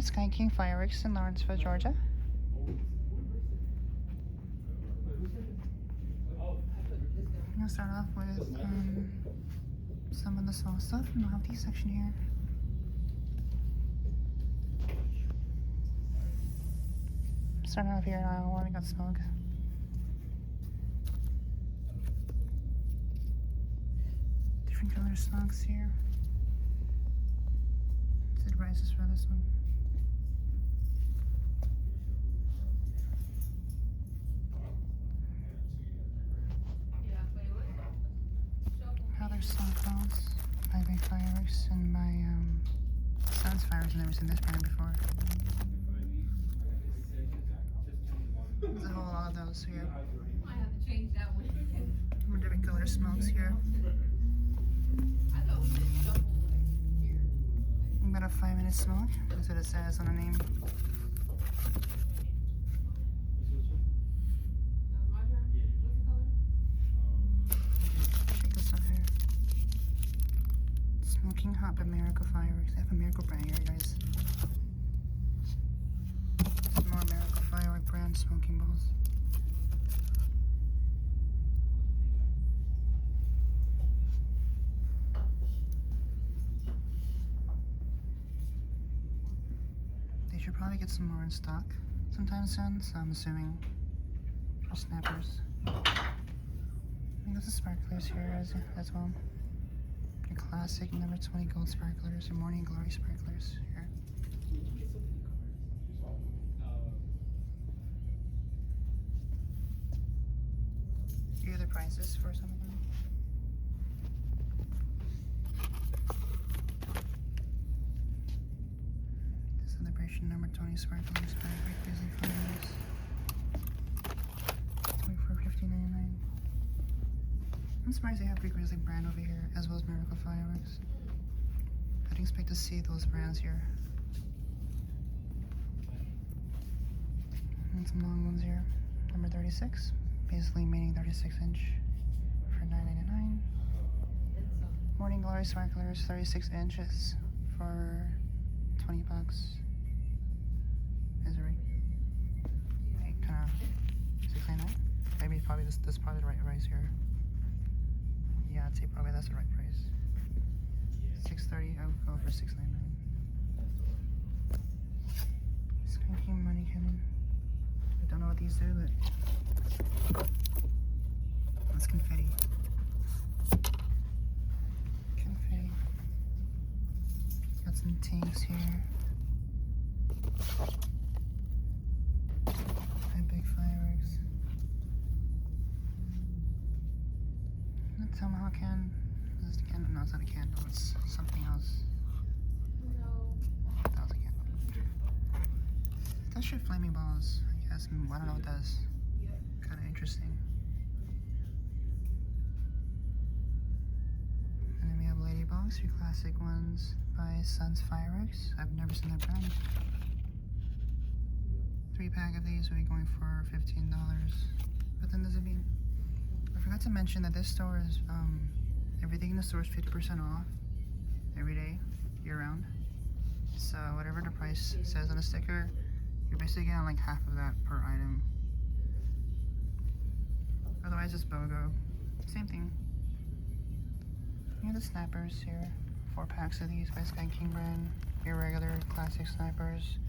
Sky King Fireworks in Lawrenceville, Georgia. I'm gonna start off with some of the small stuff in the Novelty section here. Starting off here in aisle 1, we got smoke. Different color smokes here. What's the prices for this one? How there's smoke balls, my big fireworks, and my son's fireworks. I've never seen this brand before. There's a whole lot of those here. I have to change that one. More different color smokes here. I thought we did double like here. I'm about a 5-minute smoke. That's what it says on the name. That was my turn? What's the color? Check this out here. Smoking Hot by Miracle Fireworks. They have a Miracle brand here, guys. More Miracle Firework brand smoking balls. They should probably get some more in stock sometime soon, so I'm assuming for snappers. I got the sparklers here as well. Your classic number 20 gold sparklers, your morning glory sparklers here. Here are the prices for some of them. The celebration number 20 sparklers by Great Disney Fireworks. $24.50.99. I'm surprised they have Greek Grizzly brand over here, as well as Miracle Fireworks. I didn't expect to see those brands here. And some long ones here. Number 36, basically meaning 36-inch for $9.99. Morning Glory Sparklers, 36 inches for $20. Misery. Hey, kind of $6.99. Maybe probably this is probably the right price here. Yeah, I'd say probably that's the right price. $6.30. I would go for $6.99. Skanking Money Cannon. I don't know what these do, but that's confetti. Confetti. Got some tanks here. And big fireworks. Tomahawk can. Is this a candle? No, it's not a candle. It's something else. No. That was a candle. That shit flaming balls. I guess. I don't know what that is. Kind of interesting. And then we have Ladybugs, your classic ones by Sun's Fireworks. I've never seen that brand. 3-pack of these will be going for $15. But then does it mean? I forgot to mention that this store is, everything in the store is 50% off every day, year round. So whatever the price says on the sticker, you're basically getting like half of that per item. Otherwise it's BOGO. Same thing. You have the snappers here. 4 packs of these by Sky King brand. Your regular classic snappers.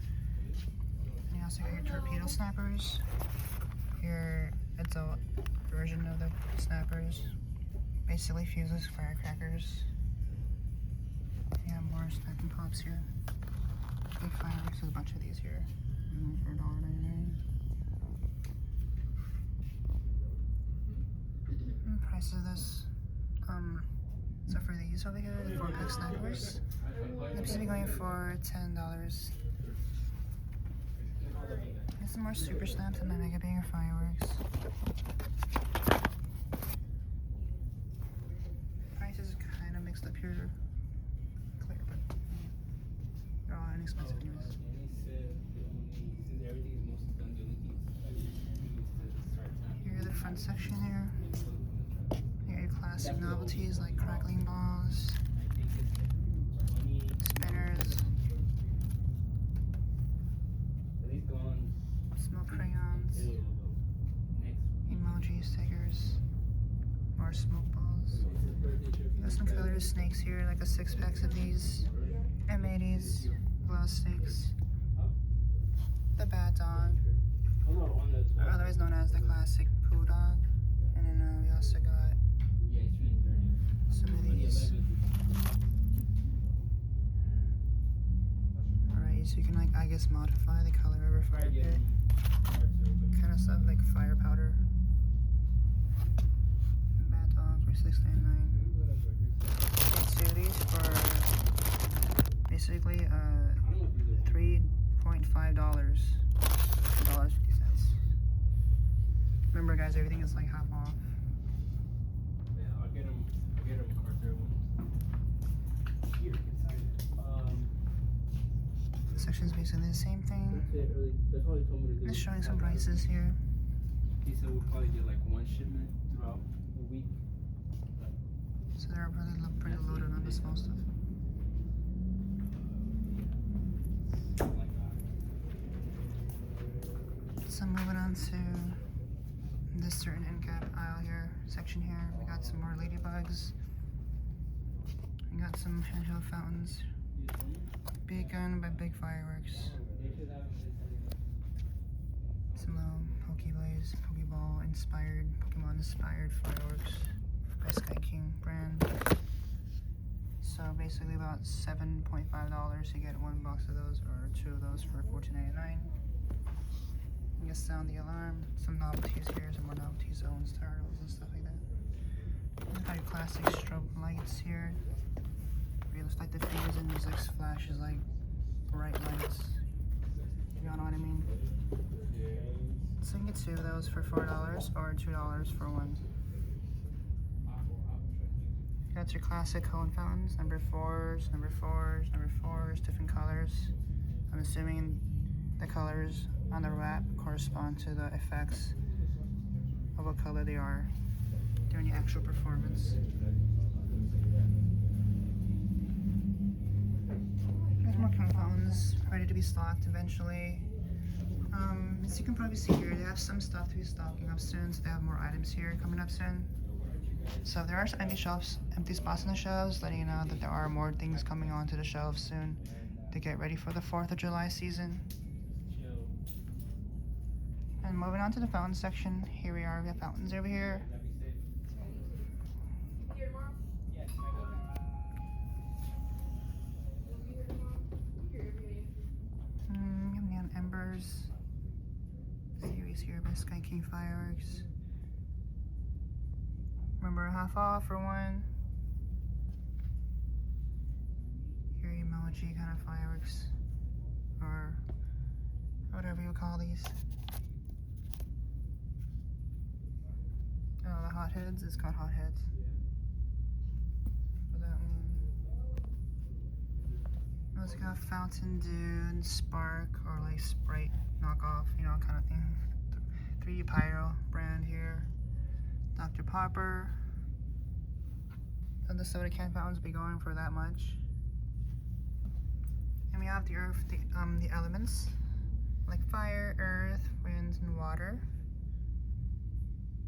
And you also got your torpedo snappers. Your adult version of the snappers. Basically fuses firecrackers. You have more snacking pops here. Big fireworks, there's a bunch of these here. For $1.99. And the price of this. So for these over here, the 4-pack snappers, they're basically going for $10. There's some more super snaps and my mega banger fireworks. Prices kind of mixed up here, clear, but they're all inexpensive anyways. Here's the front section here. Here are your classic novelties like crackling balls, spinners, Small crayons. Emoji stickers. More smoke balls. Got some colored snakes here, like a 6-pack of these. M80s, glow sticks. The bad dog, or otherwise known as the classic poo dog. And then we also got some of these. Alright, so you can like, I guess, modify the color over for a bit. Kind of stuff like fire powder. Bad dog for $6.99. Get these for basically $3.5. $2.50. Remember, guys, everything is like half off. Yeah, I'll get him Arthur one. Here, This section's basically the same thing. that's it, really. That's all he told me to do. Just showing some prices here. He said we'll probably get like one shipment throughout the week. So they're really pretty loaded on the small stuff. So moving on to this certain end cap aisle here, section here. We got some more ladybugs. We got some handheld fountains. Big gun by Big Fireworks. Some little Pokeball inspired, Pokemon inspired fireworks by Sky King brand. So basically about $7.5 to get one box of those or two of those for $14.99. You can sound the alarm. Some novelties here, some more novelty zones, turtles and stuff like that. We've got your classic strobe lights here. It looks like the fingers and music flashes like bright lights. You all know what I mean? So you can get two of those for $4 or $2 for one. That's your classic cone fountains, number 4s, different colors. I'm assuming the colors on the wrap correspond to the effects of what color they are during the actual performance. There's more cone fountains ready to be stocked eventually. As you can probably see here, they have some stuff to be stocking up soon, so they have more items here coming up soon. So there are some empty spots on the shelves, letting you know that there are more things coming onto the shelves soon to get ready for the 4th of July season. And moving on to the fountain section, here we are, we have fountains over here. Here tomorrow? We have Neon Embers series here by Sky King Fireworks. Remember, half off for one. Your emoji kind of fireworks, or whatever you call these. Oh, the hot heads, it's called hot heads. For that one. We also got Fountain Dune, Spark, or like Sprite knockoff, you know, kind of thing. 3D Pyro brand here. Dr. Popper. So the soda can fountains will be going for that much. And we have the earth, the elements like fire, earth, wind, and water.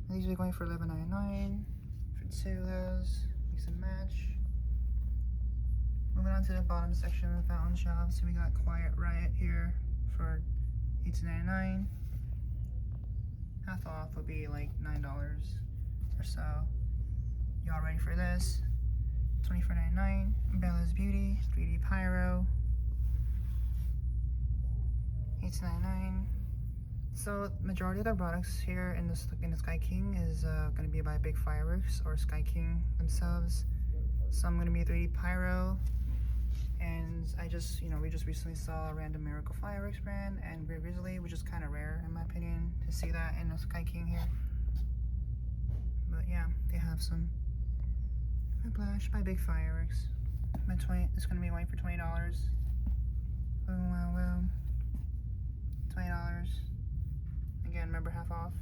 And these are going for $11.99 for two of those. Mix and match. Moving on to the bottom section of the fountain shelves, so we got Quiet Riot here for $18.99. Half off would be like $9 or so. Y'all ready for this? $24.99. Bella's Beauty 3D Pyro. $18.99. So majority of the products here in the Sky King is going to be by Big Fireworks or Sky King themselves. Some going to be 3D Pyro, and we just recently saw a random Miracle Fireworks brand, and very recently, which is kind of rare in my opinion to see that in the Sky King here. But yeah, they have some Whiplash by Big Fireworks. It's going to be going for $20. Oh wow, $20. Again, remember half off.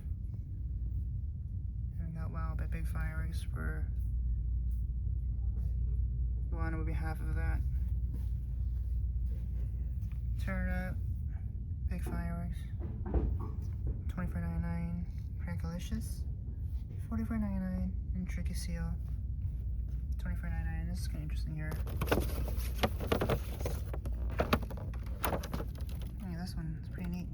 And we got Wow by Big Fireworks for one would be half of that. Turn Up, big fireworks. $24.99. Crackalicious. $44.99. And Tricky Seal. $24.99. This is kind of interesting here. Yeah, this one is pretty neat.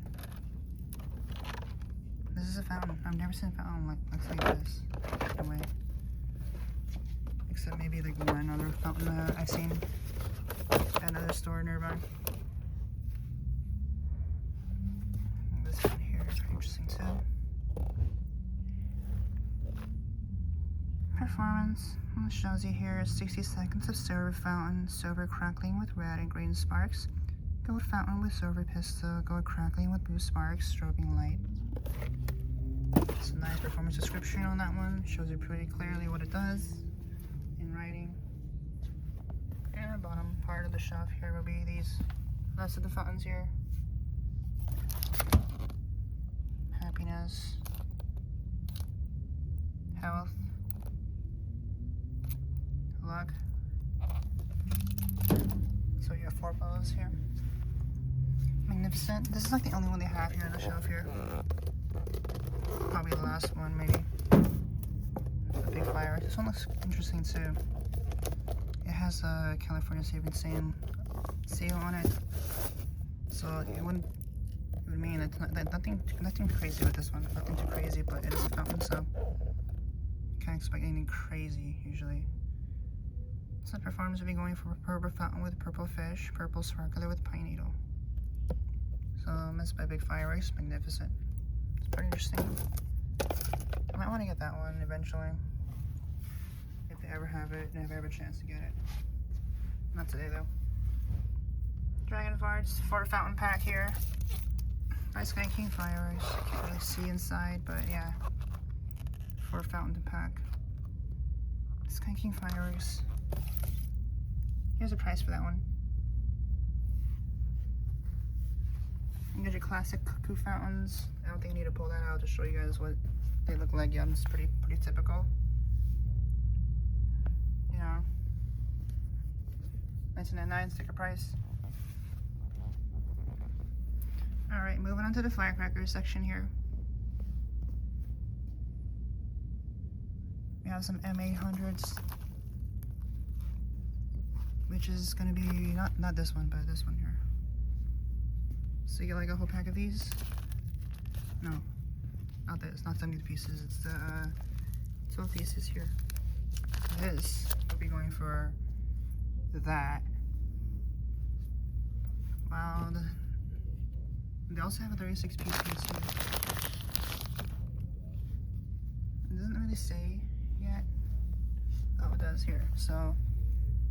This is a fountain. I've never seen a fountain looks like this. Anyway. Except maybe like one other fountain that I've seen at another store nearby. This one here is pretty interesting too. Performance. It shows you here 60 seconds of silver fountain, silver crackling with red and green sparks, gold fountain with silver pistol, gold crackling with blue sparks, strobing light. It's a nice performance description on that one. Shows you pretty clearly what it does in writing. And the bottom part of the shelf here will be these rest of the fountains here. Happiness, health, luck. So you have 4 bows here. Magnificent. This is like the only one they have here on the shelf here. Probably the last one, maybe. The big fire. This one looks interesting too. It has a California Savings seal on it, so it would mean it's nothing crazy with this one. Nothing too crazy, but it is a fountain, so you can't expect anything crazy usually. So performance will be going for a purple fountain with purple fish, purple sparkler with pine needle. So missed by big fireworks, magnificent. It's pretty interesting. I might want to get that one eventually. If they ever have it and if I have a chance to get it. Not today though. Dragon Farts, 4 fountain pack here. By Sky King fireworks. Can't really see inside, but yeah. 4 fountain pack. Sky King fireworks. Here's the price for that one. You get your classic cuckoo fountains. I don't think I need to pull that out to show you guys what they look like. Yeah, it's pretty typical. You know, $19.99 sticker price. All right, moving on to the Firecracker section here. We have some M800s, which is going to be not this one, but this one here. So you get like a whole pack of these. No, not this, not 70 pieces. It's the 12 pieces here. This will be going for that. Wow, they also have a 36 piece here. It doesn't really say yet. Oh, it does here. So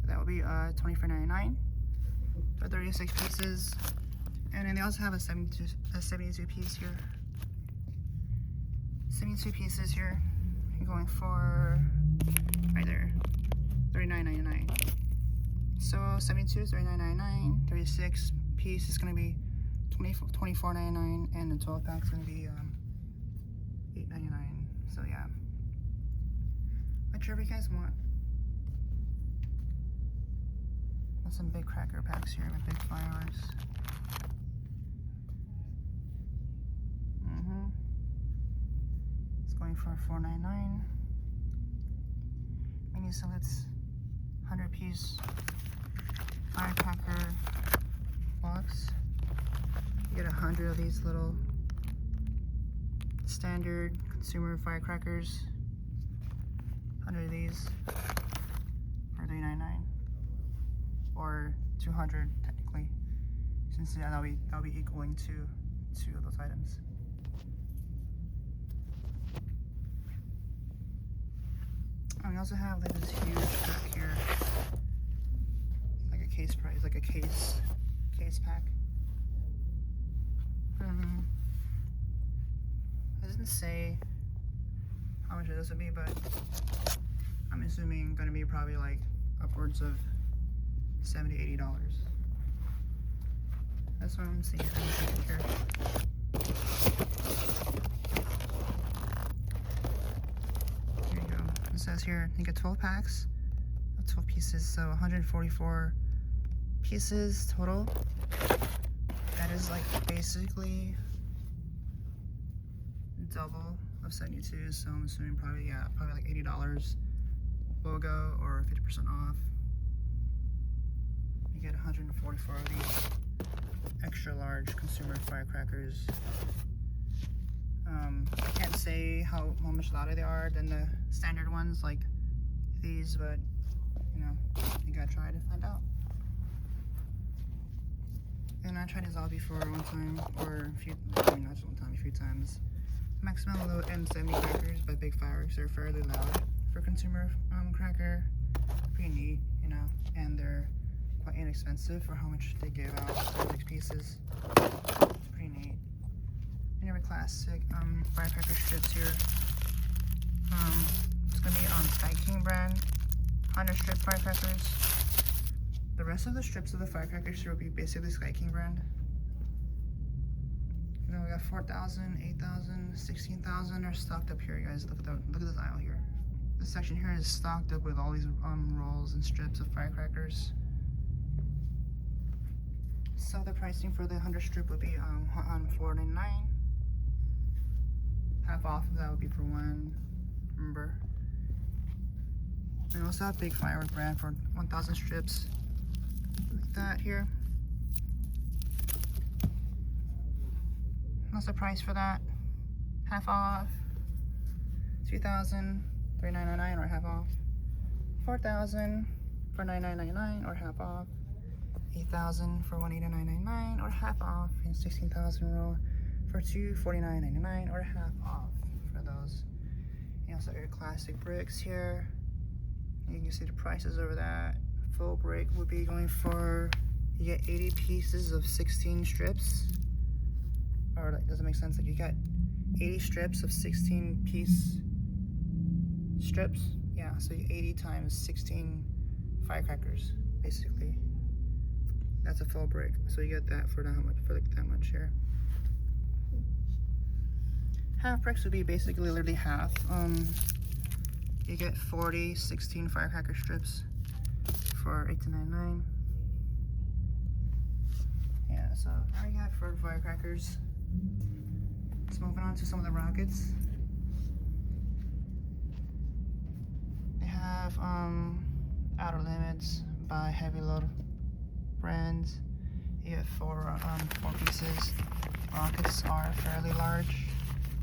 that will be $24.99 for 36 pieces. And then they also have a 72 piece here. 72 pieces here. You're going for right there, $39.99. So 72 is $39.99. 36 piece is gonna be $24.99, and the 12 pack is gonna be $8.99. So yeah, whichever you guys want. Got some big cracker packs here with big fireworks. It's going for $4.99. Mini Sillets 100 piece Firecracker box. You get 100 of these little standard consumer firecrackers. 100 of these for $3.99, or 200 technically, since that'll be equaling to 2 of those items. And we also have like this huge pack here, like a case price, like a case pack. It doesn't say how much this would be, but I'm assuming gonna be probably like upwards of $70–$80. That's what I'm seeing here. Here you go. It says here you get 12 packs of 12 pieces, so 144 pieces total. head is like basically double of 72, so I'm assuming probably like $80 BOGO or 50% off. You get 144 of these extra large consumer firecrackers. I can't say how much louder they are than the standard ones like these, but you know, you gotta try to find out. And I tried these all before one time, or a few, I mean not just one time, a few times. Maximum Low M70 crackers by Big Fireworks. They're fairly loud for consumer cracker. Pretty neat, you know, and they're quite inexpensive for how much they give out for 6 pieces. It's pretty neat. And your classic firecracker strips here. It's gonna be on Sky King brand, 100 strip firecrackers. The rest of the strips of the firecrackers here will be basically Sky King brand. You know, we got 4,000, 8,000, 16,000 are stocked up here, guys. Look at this aisle here. This section here is stocked up with all these rolls and strips of firecrackers. So the pricing for the 100 strip would be on $4.99. Half off of that would be for one. Remember. We also have Big Firework brand for 1,000 strips. Like that here. What's the price for that? Half off. 2,000, $3,999 or half off. 4,000 for $9,999 or half off. 8,000 for $189.99 or half off. And 16,000 roll for $249.99 or half off for those. You also have your classic bricks here. You can see the prices over that. Full brick would be going for, you get 80 pieces of 16 strips. Or that doesn't make sense. Like you got 80 strips of 16 piece strips. Yeah, so 80 times 16 firecrackers, basically. That's a full brick. So you get that for that much, for like that much here. Half bricks would be basically literally half. You get 40 16 firecracker strips for $18.99. Yeah, so there you have it for the firecrackers. Let's move on to some of the rockets. They have Outer Limits by Heavy Load brands. You get four pieces. Rockets are fairly large.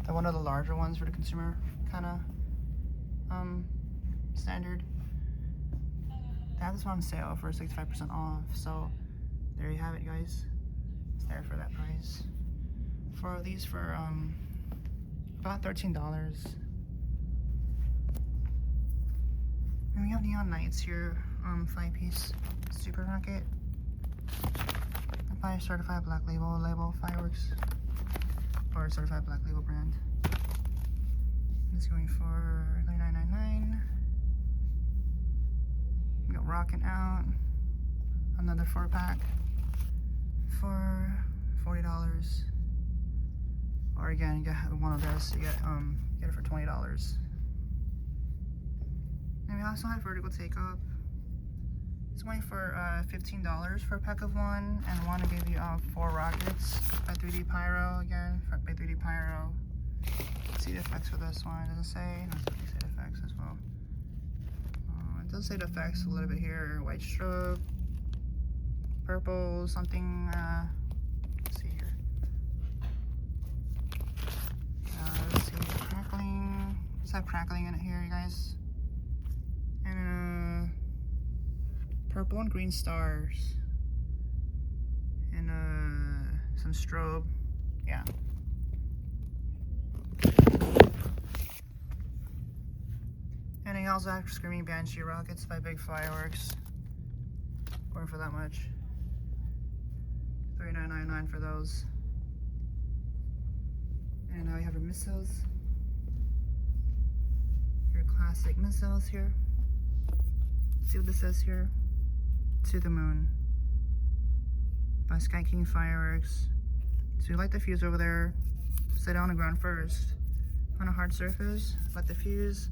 They're one of the larger ones for the consumer kind of standard. They have this one on sale for 65% off. So there you have it, guys. It's there for that price. For these for about $13. And we have Neon Nights here, 5-piece super rocket. By Certified Black Label fireworks, or Certified Black Label brand. It's going for $39.99. We got Rockin' Out, another 4-pack for $40. Or again, you get one of those, you get it for $20. And we also have Vertical Takeoff. It's going for $15 for a pack of one, and one to give you 4 rockets by 3D Pyro again, by 3D Pyro. See the effects for this one. It doesn't say. No, it doesn't say the effects as well. It does say the effects a little bit here. White strobe, purple, something. Let's see here. Let's see, crackling. Let's have crackling in it here, you guys. And purple and green stars. And some strobe. Yeah. And I also have Screaming Banshee rockets by Big Fireworks. Going for that much. $39.99 for those. And now we have our missiles. Your classic missiles here. See what this says here? To the Moon by Sky King Fireworks. So you light the fuse over there, set it on the ground first on a hard surface, light the fuse,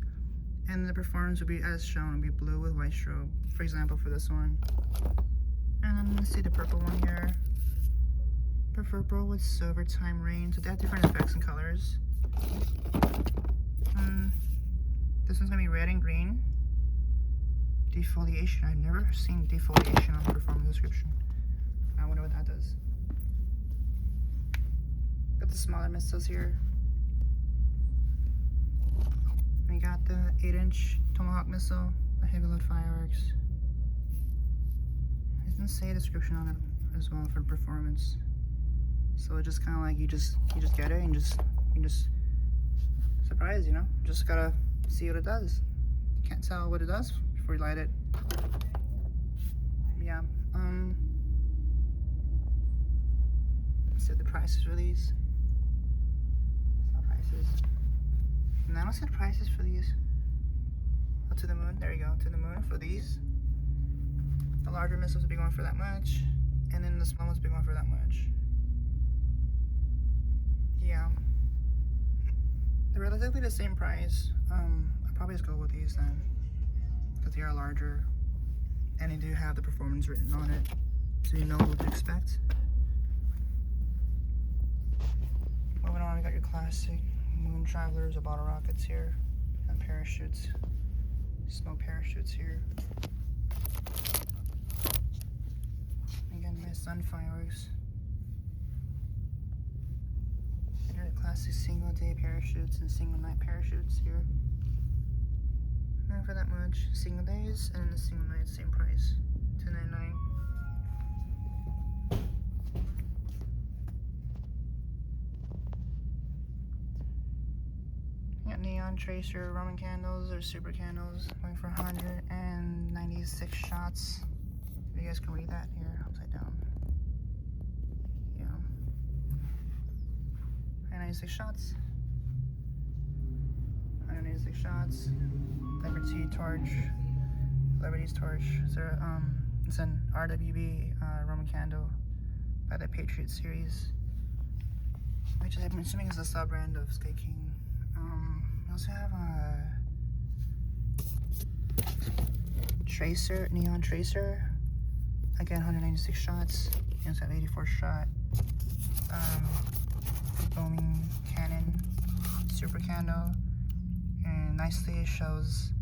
and the performance will be as shown. It'll be blue with white strobe, for example, for this one. And then let's see the purple one here. purple with silver time rain. So they have different effects and colors. This one's gonna be red and green. Defoliation. I've never seen defoliation on the performance description. I wonder what that does. Got the smaller missiles here. We got the 8-inch Tomahawk missile, the heavy load fireworks. It doesn't say a description on it as well for performance. So it's just kind of like you just get it and you just surprised, you know. Just gotta see what it does. You can't tell what it does before you light it. Yeah. Let's see what the prices for these. Not prices. And I don't see the prices for these. Oh, to the moon. There you go. To the moon for these. The larger missiles will be going for that much, and then the small ones will be going for that much. Yeah. They're relatively the same price. I'll probably just go with these then, because they are larger, and they do have the performance written on it, so you know what to expect. Moving on, we got your classic moon travelers or bottle rockets here, and parachutes, smoke parachutes here. Again, nice sun fireworks. And here are classic single day parachutes and single night parachutes here. Not for that much. Single days and the single night, same price, $2.99. Neon tracer Roman candles or super candles going for 196 shots. If you guys can read that here upside down. Yeah. 196 shots. 196 shots. Liberty torch. Liberty's torch. So it's an RWB Roman candle by the Patriot series, which I'm assuming is a sub brand of Sky King. We also have a tracer, neon tracer. Again, 196 shots. You also have 84 shot. Foaming cannon, super candle, and nicely it shows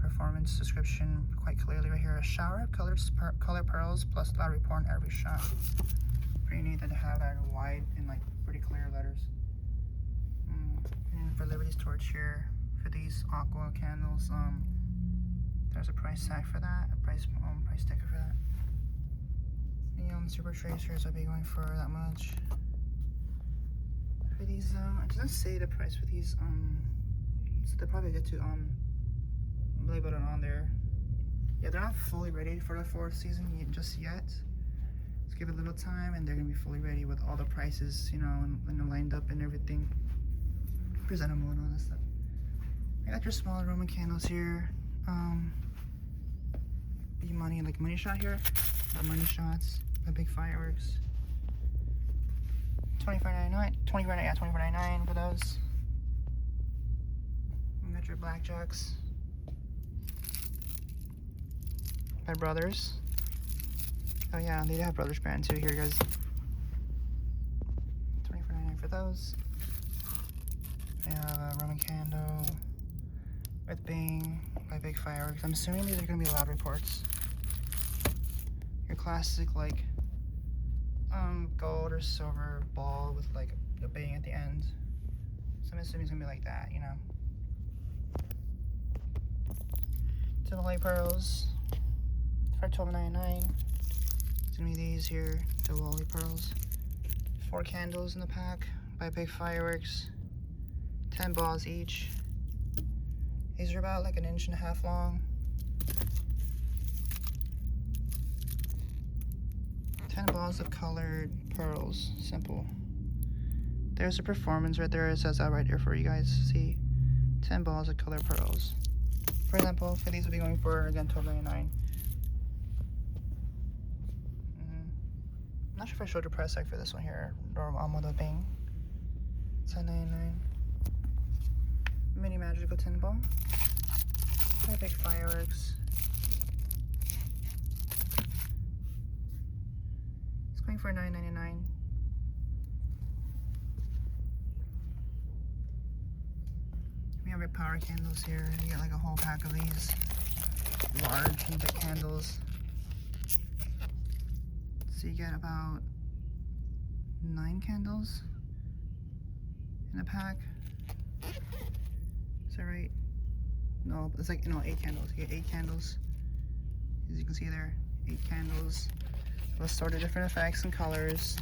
performance description quite clearly right here. A shower of color pearls plus loud report on every shot. Pretty neat that they have that wide and like pretty clear letters. And for Liberty's torch here, for these aqua candles, there's a price tag for that, a price sticker for that. Neon super tracers will be going for that much. For these, it doesn't say the price for these, so they'll probably get to label it on there. Yeah, they're not fully ready for the 4th season just yet. Let's give it a little time, and they're gonna be fully ready with all the prices, you know, and lined up and everything. Presentable and all that stuff. I got your smaller Roman candles here. Be money, like money shot here. Got money shots, the big fireworks. $24.99 for those. You got your blackjacks. My brothers. Oh yeah, they have Brothers brand too here, guys. $24.99 for those. We have a Roman candle with Bing by Big Fireworks. I'm assuming these are gonna be loud reports. Your classic like gold or silver ball with like the Bing at the end. So I'm assuming it's gonna be like that, you know. Tivoli pearls for $12.99. It's gonna be these here, Tivoli pearls. 4 candles in the pack by Big Fireworks. 10 balls each. These are about like 1.5 inches long. 10 balls of colored pearls. Simple. There's a performance right there. It says that right there for you guys to see. 10 balls of colored pearls. For example, for these will be going for, again, $12.99. I'm not sure if I showed the price tag for this one here, or on the Bing. $10.99. Mini magical 10 ball. My Big Fireworks. It's going going for $9.99. We have your power candles here. You get like a whole pack of these large and big candles. So you get about 9 candles in a pack. Is that right? No, it's like, 8 candles. You get 8 candles. As you can see there, 8 candles. With sort of different effects and colors.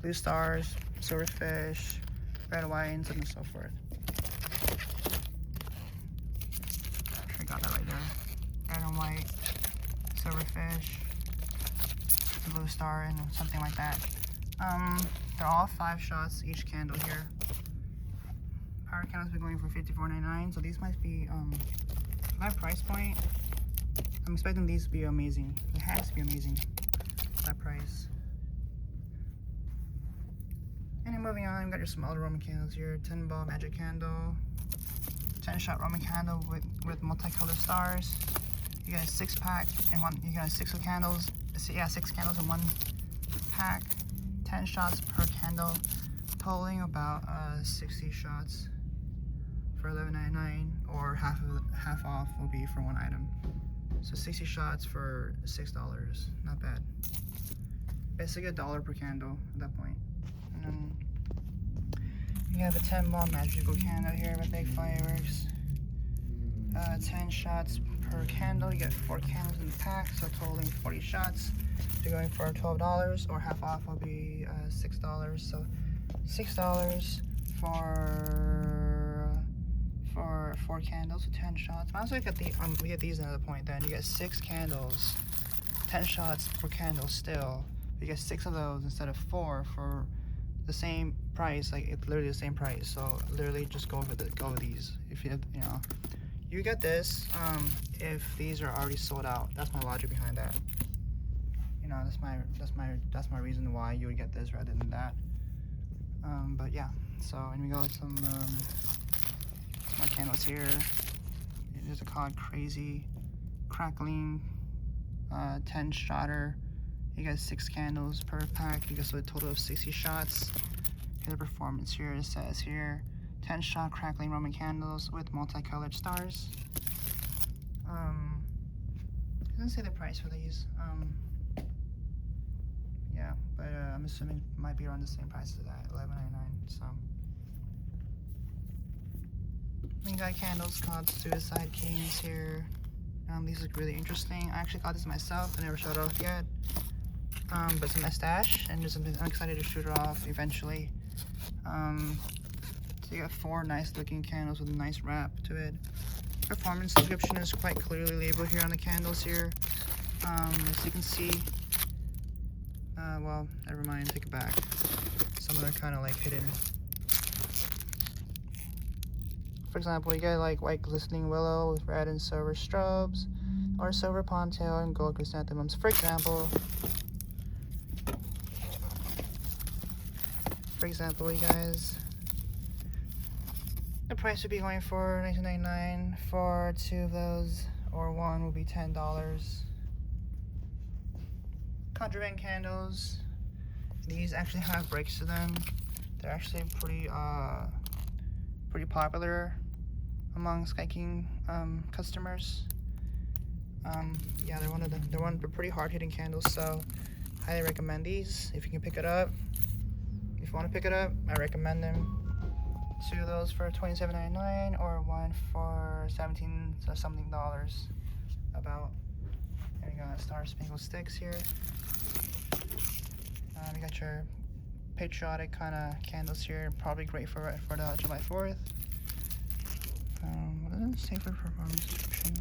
Blue stars, silverfish, red wines, and so forth. I'm sure I got that right there. Red and white, silverfish, blue star, and something like that. They're all 5 shots each candle here. Power candles are going for $54.99, so these might be that price point. I'm expecting these to be amazing. It has to be amazing. That price. And then moving on, we got your smaller Roman candles here. 10 ball magic candle, 10 shot Roman candle with multicolored stars. You get a 6-pack and one. You get 6 candles. Yeah, 6 candles in one pack. 10 shots per candle, totaling about 60 shots for $11.99, or half off will be for one item. So 60 shots for $6. Not bad. Basically $1 per candle at that point. And then you have a 10 ball magical candle here with big fireworks. 10 shots per candle. You get 4 candles in the pack, so totaling 40 shots. You're going for $12, or half off will be $6. So $6 for 4 candles, so 10 shots. Might as well get we get these another point. Then you get 6 candles, 10 shots per candle. Still, you get 6 of those instead of 4 for the same price. Like, it's literally the same price. So literally just go with these. If you get this if these are already sold out. That's my logic behind that. That's my reason why you would get this rather than that. But yeah, so, and we got some more candles here. There's a called Crazy Crackling 10 shotter. You get 6 candles per pack. You get a total of 60 shots. Here's the performance here. It says here 10 shot crackling Roman candles with multicolored stars. It doesn't say the price for these. Yeah, but I'm assuming it might be around the same price as that, $11.99. So we got candles called Suicide Kings here. These look really interesting. I actually got this myself. I never showed it off yet. But it's in my stash, and I'm excited to shoot it off eventually. So you got 4 nice looking candles with a nice wrap to it. Performance description is quite clearly labeled here on the candles here. As you can see, well, never mind, take it back. Some of them are kind of like hidden. For example, you get like white glistening willow with red and silver strobes, or silver pondtail and gold chrysanthemums. For example, you guys, the price would be going for $19.99 for 2 of those, or 1 will be $10. Contraband candles. These actually have breaks to them. They're actually pretty popular among Sky King customers. Yeah, they're pretty hard-hitting candles, so highly recommend these if you can pick it up. If you want to pick it up, I recommend them. 2 of those for $27.99, or 1 for $17-something about. And we got Star Spangled Sticks here. We got your patriotic kind of candles here, probably great for the July 4th. What does it say for performance description?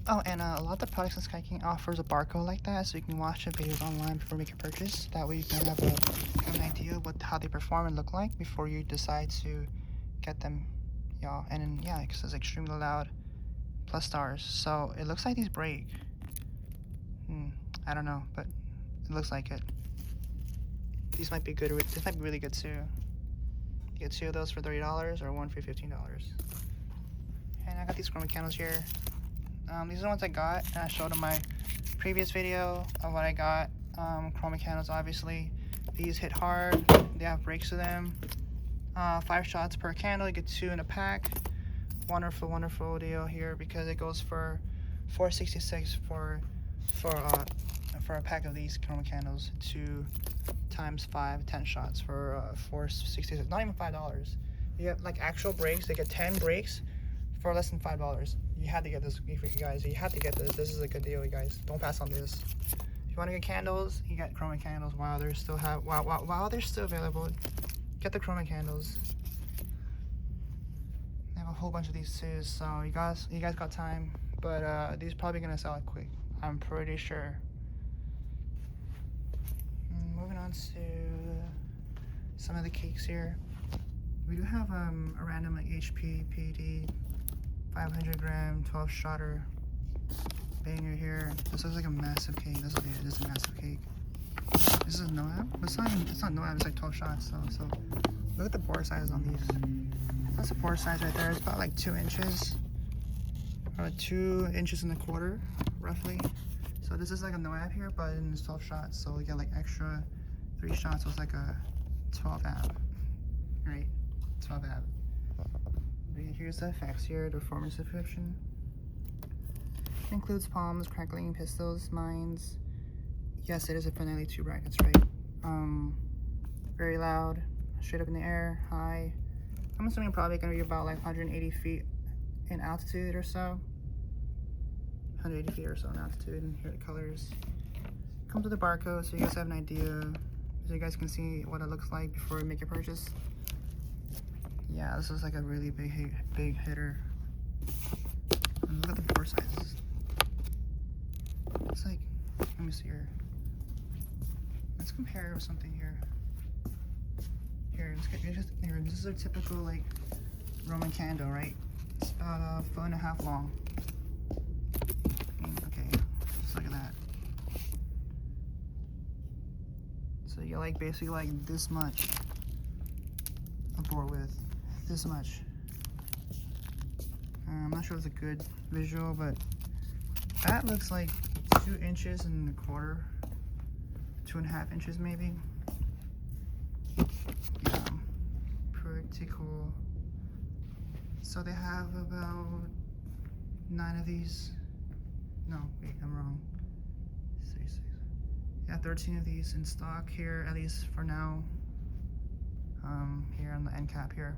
Oh, and a lot of the products in Sky King offers a barcode like that, so you can watch the videos online before making a purchase. That way you can have an idea of how they perform and look like before you decide to get them, y'all. And then, yeah, it says extremely loud plus stars. So it looks like these break. I don't know, but it looks like it. These might be good. This might be really good too. You get 2 of those for $30, or 1 for $15. And I got these chroma candles here. These are the ones I got, and I showed in my previous video of what I got. Chroma candles, obviously. These hit hard. They have breaks to them. 5 shots per candle. You get 2 in a pack. Wonderful, wonderful deal here because it goes for $4.66 for a pack of these chroma candles. 2 times 5, 10 shots for $4.66. Not even $5. You get like actual breaks. They get 10 breaks for less than $5. You have to get this, you guys. You have to get this. This is a good deal, you guys. Don't pass on this. If you want to get candles, you get chroma candles while they're still while they're still available. Get the chroma candles. They have a whole bunch of these too, so you guys got time. But these probably gonna sell it quick. I'm pretty sure. Moving on to some of the cakes here. We do have a random like HP PD 500 gram 12 shotter banger here. This looks like a massive cake. This is a massive cake. This is Noab. It's not Noab. It's like 12 shots. So look at the pore size on these. That's the pore size right there. It's about like 2 inches, or 2 inches and a quarter, roughly. So this is like a Noab here, but it's 12 shots. So we get like extra 3 shots. So it's like a 12 ab, right? 12 ab. Here's the effects here. The performance description. It includes palms, crackling, pistols, mines. Yes, it is a finale 2 brackets, right? Very loud, straight up in the air, high. I'm assuming probably gonna be about like 180 feet in altitude or so. 180 feet or so in altitude, and here are the colors. Comes with a barcode, so you guys have an idea, so you guys can see what it looks like before you make your purchase. Yeah, this is like a really big hitter. And look at the pore sizes. It's like, let me see here. Let's compare it with something here. Here, this is a typical like Roman candle, right? It's about 1.5 feet long. Okay, just look at that. So you get like basically like this much of bore width, this much. I'm not sure if it's a good visual, but that looks like 2 inches and a quarter, 2.5 inches maybe. Yeah, pretty cool. So they have about 9 of these. No, wait, I'm wrong. 6. Yeah, 13 of these in stock here, at least for now. Here on the end cap here.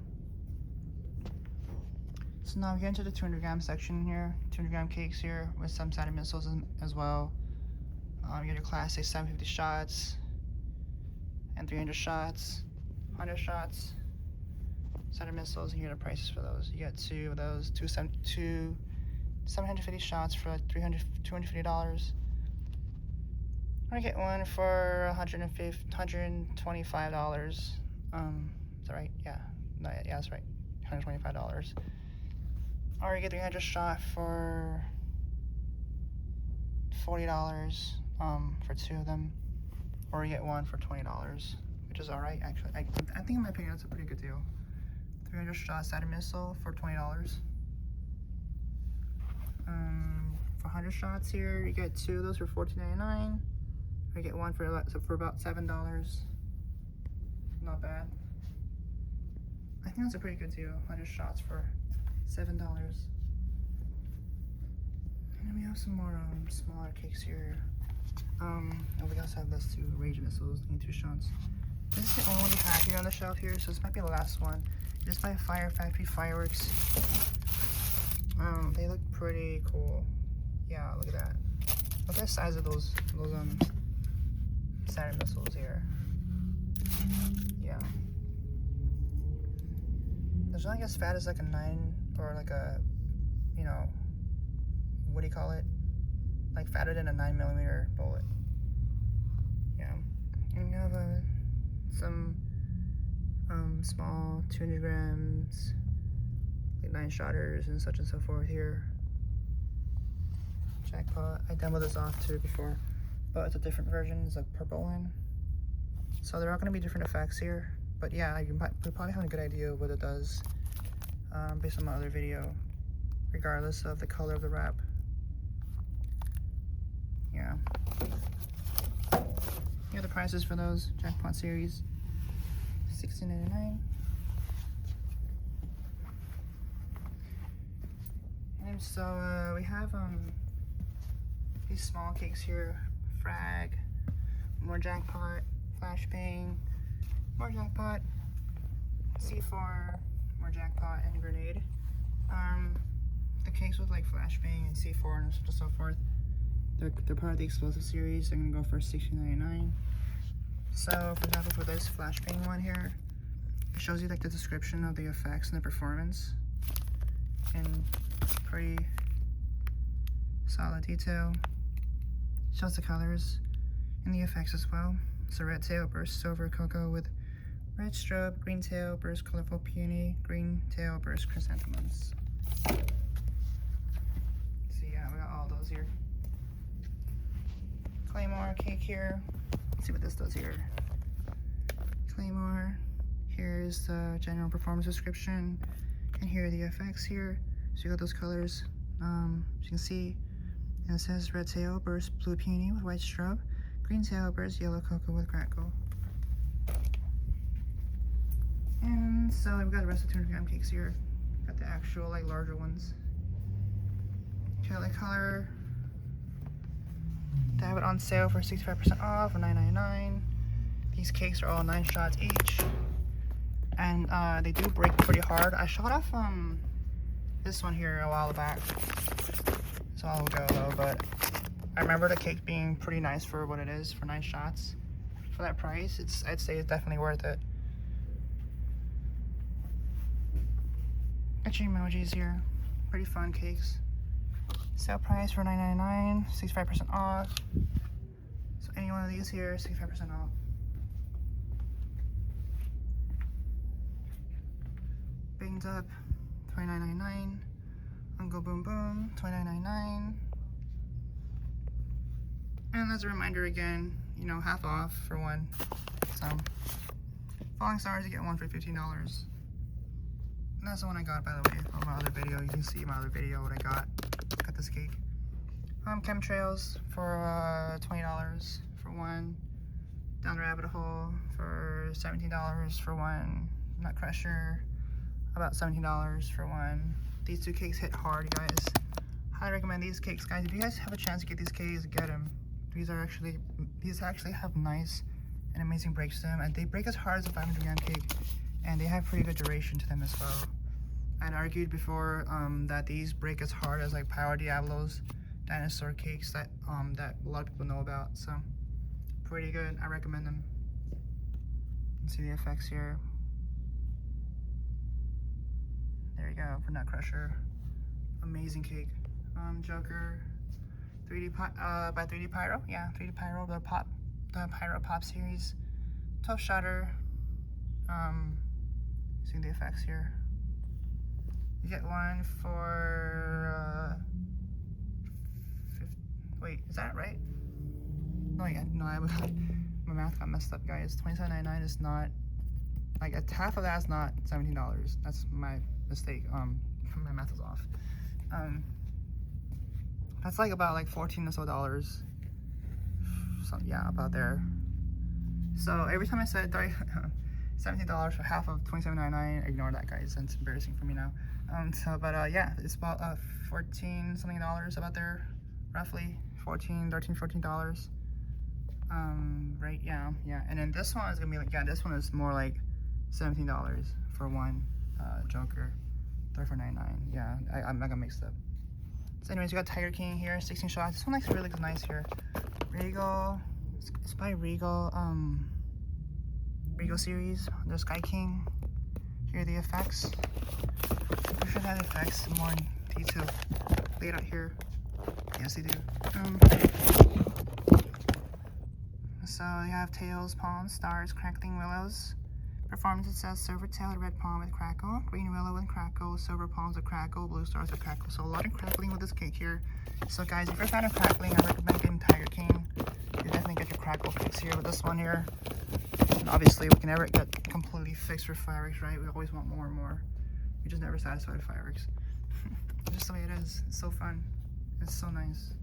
So now we get into the 200 gram section here. 200 gram cakes here with some Saturn missiles as well. You get your classic 750 shots and 300 shots, 100 shots, Saturn missiles, and here are the prices for those. You get 2 of those, 2 750 shots for $250. I get one for $125. Is that right? Yeah. No, yeah, that's right. $125. Or you get 300 shot for $40 for 2 of them. Or you get one for $20, which is alright actually. I think in my opinion that's a pretty good deal. 300 shot Saturn missile for $20. For 100 shots here, you get 2 of those for $14.99. Or you get one for about $7. Not bad. I think that's a pretty good deal. 100 shots for $7. And then we have some more smaller cakes here. And we also have those 2 rage missiles, 2 shots. This is the only one we have here on the shelf here, so this might be the last one. It's by Firecracker Fireworks. They look pretty cool. Yeah, look at that. Look at the size of those Saturn missiles here. Yeah. There's not like as fat as like a 9 or like a, you know, what do you call it? Like fatter than a 9mm bullet. Yeah. And you have some small 200 grams, like 9 shotters and such and so forth here. Jackpot. I demoed this off too before, but it's a different version. It's a purple one. So there are going to be different effects here, but yeah, you probably have a good idea of what it does based on my other video, regardless of the color of the wrap. Yeah. Here are the prices for those jackpot series. $16.99. And so we have these small cakes here. Frag, more jackpot, flashbang, more jackpot, C4, more jackpot, and grenade. The cakes with like flashbang and C4 and so forth, they're part of the explosive series. They're gonna go for $16.99. So, for example, for this flashbang one here, it shows you like the description of the effects and the performance in pretty solid detail. Shows the colors and the effects as well. So red tail burst silver cocoa with red strobe, green tail burst colorful peony, green tail burst chrysanthemums. So yeah, we got all those here. Claymore cake here. Let's see what this does here. Claymore. Here's the general performance description, and here are the effects here. So you got those colors. As you can see, and it says red tail burst blue peony with white strobe, green tail burst yellow cocoa with crackle. And so we've got the rest of the 200-gram cakes here. Got the actual like larger ones. Jelly color. They have it on sale for 65% off for $9.99. These cakes are all 9 shots each, and they do break pretty hard. I shot off this one here a while back. It's a while ago though, but I remember the cake being pretty nice for what it is for 9 shots. For that price, I'd say it's definitely worth it. Got your emojis here. Pretty fun cakes. Sale price for $9.99, 65% off. So any one of these here, 65% off. Banged up, $29.99. Uncle Boom Boom, $29.99. And as a reminder again, you know, half off for one. So, falling stars, you get one for $15. And that's the one I got, by the way, on my other video. You can see in my other video what I got. Got this cake. Chemtrails for $20 for one. Down the Rabbit Hole for $17 for one. Nut Crusher, about $17 for one. These two cakes hit hard, you guys. Highly recommend these cakes, guys. If you guys have a chance to get these cakes, get them. These actually have nice and amazing breaks to them, and they break as hard as a 500-gram cake, and they have pretty good duration to them as well. I'd argued before that these break as hard as like Power Diablo's dinosaur cakes that that a lot of people know about. So pretty good. I recommend them. You can see the effects here. There you go for Nut Crusher. Amazing cake. Joker, 3D by 3D Pyro. Yeah, 3D Pyro. The Pyro Pop series. 12 shotter. See the effects here. You get one for wait, is that right? No, yeah, no, my math got messed up, guys. $27.99 is not, like, half of that is not $17. That's my mistake. My math is off. That's like about like $14 or so dollars. So yeah, about there. So every time I said $17 for half of $27.99, ignore that, guys. That's embarrassing for me now. Yeah, it's about $14 something about there, roughly $13, $14. Right, yeah. And then this one is gonna be like, yeah, this one is more like $17 for one Joker, 3 for $9.99. Yeah, I got mixed up. So anyways, we got Tiger King here, 16 shots. This one looks really nice here. Regal, it's by Regal series. The Sky King. Here are the effects. We should have the effects more in detail laid out here. Yes, they do. So you have tails, palms, stars, crackling willows. Performance, it says silver tailed red palm with crackle, green willow with crackle, silver palms with crackle, blue stars with crackle. So a lot of crackling with this cake here. So guys, if you're a fan of crackling, I recommend getting Tiger King. You definitely get your crackle fix here with this one here. And obviously we can never get completely fixed for fireworks, right? We always want more and more. We're just never satisfied with fireworks. Just the way it is. It's so fun. It's so nice.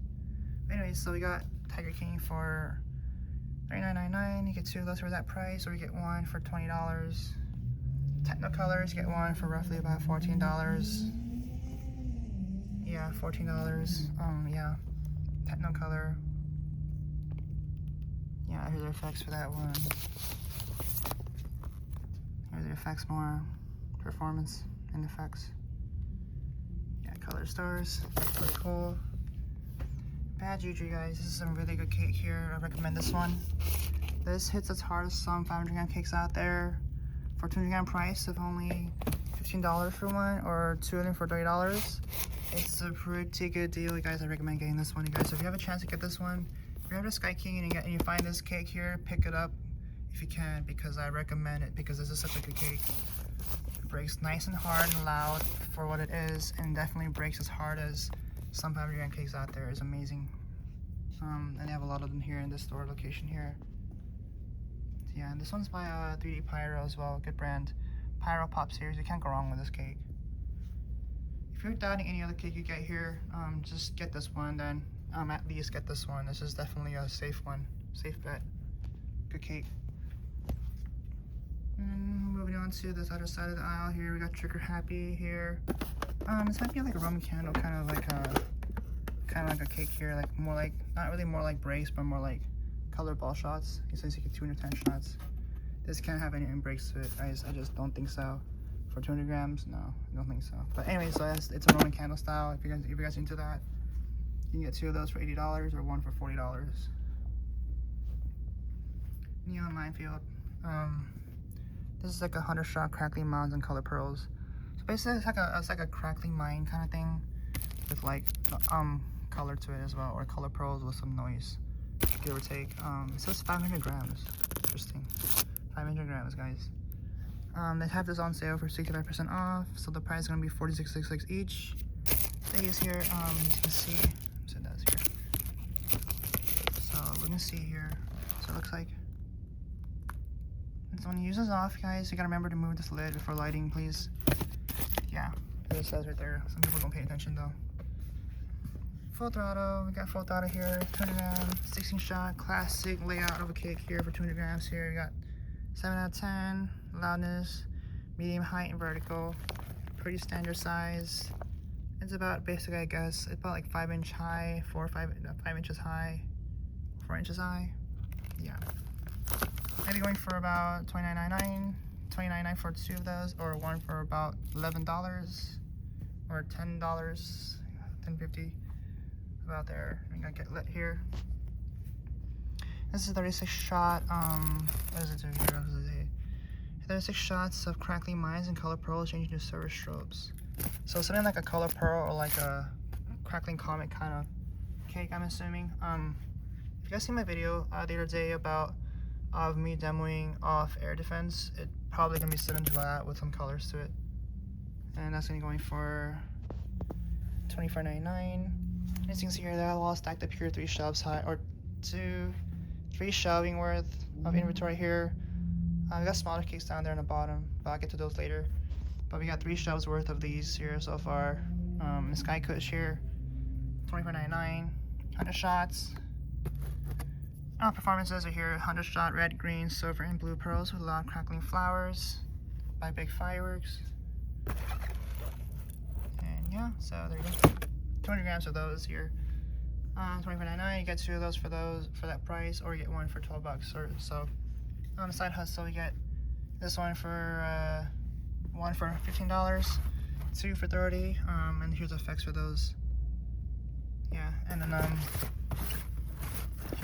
Anyways, so we got Tiger King for $39.99. You get 2 of those for that price, or you get 1 for $20. Technicolors, you get 1 for roughly about $14. Yeah, $14. Yeah, Technicolor. Yeah, here's the effects for that one. Here's the effects more. Performance and effects. Yeah, color stars. Really cool. Bad juju, guys. This is some really good cake here. I recommend this one. This hits as hard as some 500-gram cakes out there. For 200-gram price of only $15 for one, or 2 of them for $30. It's a pretty good deal, you guys. I recommend getting this one, you guys. So if you have a chance to get this one, if you have a Sky King and you find this cake here, pick it up if you can, because I recommend it, because this is such a good cake. It breaks nice and hard and loud for what it is, and definitely breaks as hard as some 500-gram cakes out there. It's amazing. And they have a lot of them here in this store location here. So yeah, and this one's by 3D Pyro as well, good brand. Pyro Pop series, you can't go wrong with this cake. If you're doubting any other cake you get here, just get this one then. At least get this one. This is definitely a safe one. Safe bet. Good cake. And moving on to this other side of the aisle here, we got Trigger Happy here. This might be like a Roman candle, kind of like a cake here, like more like, not really more like breaks, but more like colored ball shots. It says you get 210 shots. This can't have any breaks to it, guys. I just don't think so. For 200 grams, no, I don't think so. But anyways, so it's a Roman candle style. If you guys into that, you can get 2 of those for $80 or 1 for $40. Neon Minefield. This is like a 100-shot crackling mounds and color pearls. So basically, it's like a crackling mine kind of thing, with like color to it as well, or color pearls with some noise, give or take. It says 500 grams. Interesting. 500 grams, guys. They have this on sale for 65% off, so the price is gonna be $46.66 each. These here, as you can see, so that's here. So we're gonna see here. So it looks like. And so when you use this off, guys, you gotta remember to move this lid before lighting, please. Yeah, it says right there. Some people don't pay attention though. Full throttle, we got full throttle here, 200 grams, 16 shot, classic layout of a cake here for 200 grams here. We got 7 out of 10, loudness, medium height and vertical, pretty standard size. It's about basic, I guess. It's about like 5 inch high, 5 inches high, 4 inches high. Yeah. Maybe going for about $29.99, $29.99 for 2 of those, or 1 for about $11, or $10, $10.50. About there. I'm gonna get lit here. This is 36 shot. What does it do here? What does it say? 36 shots of crackling mines and color pearls changing to silver strobes. So something like a color pearl or like a crackling comet kind of cake, I'm assuming. If you guys see my video the other day about me demoing off air defense, it probably gonna be similar to that with some colors to it. And that's gonna be going for $24.99. As you can see here, they're all stacked up here, 3 shelves high, or 3 shelving worth of inventory here. We got smaller cakes down there on the bottom, but I'll get to those later. But we got 3 shelves worth of these here so far. The Sky Kush here, $24.99, 100 shots. Performances are here, 100 shot red, green, silver, and blue pearls with loud crackling flowers by Big Fireworks. And yeah, so there you go. 200 grams of those here. $24.99. You get 2 of those for that price, or you get 1 for $12 or so. On the side hustle, you get this one for 1 for $15, 2 for $30. And here's the effects for those. Yeah, and then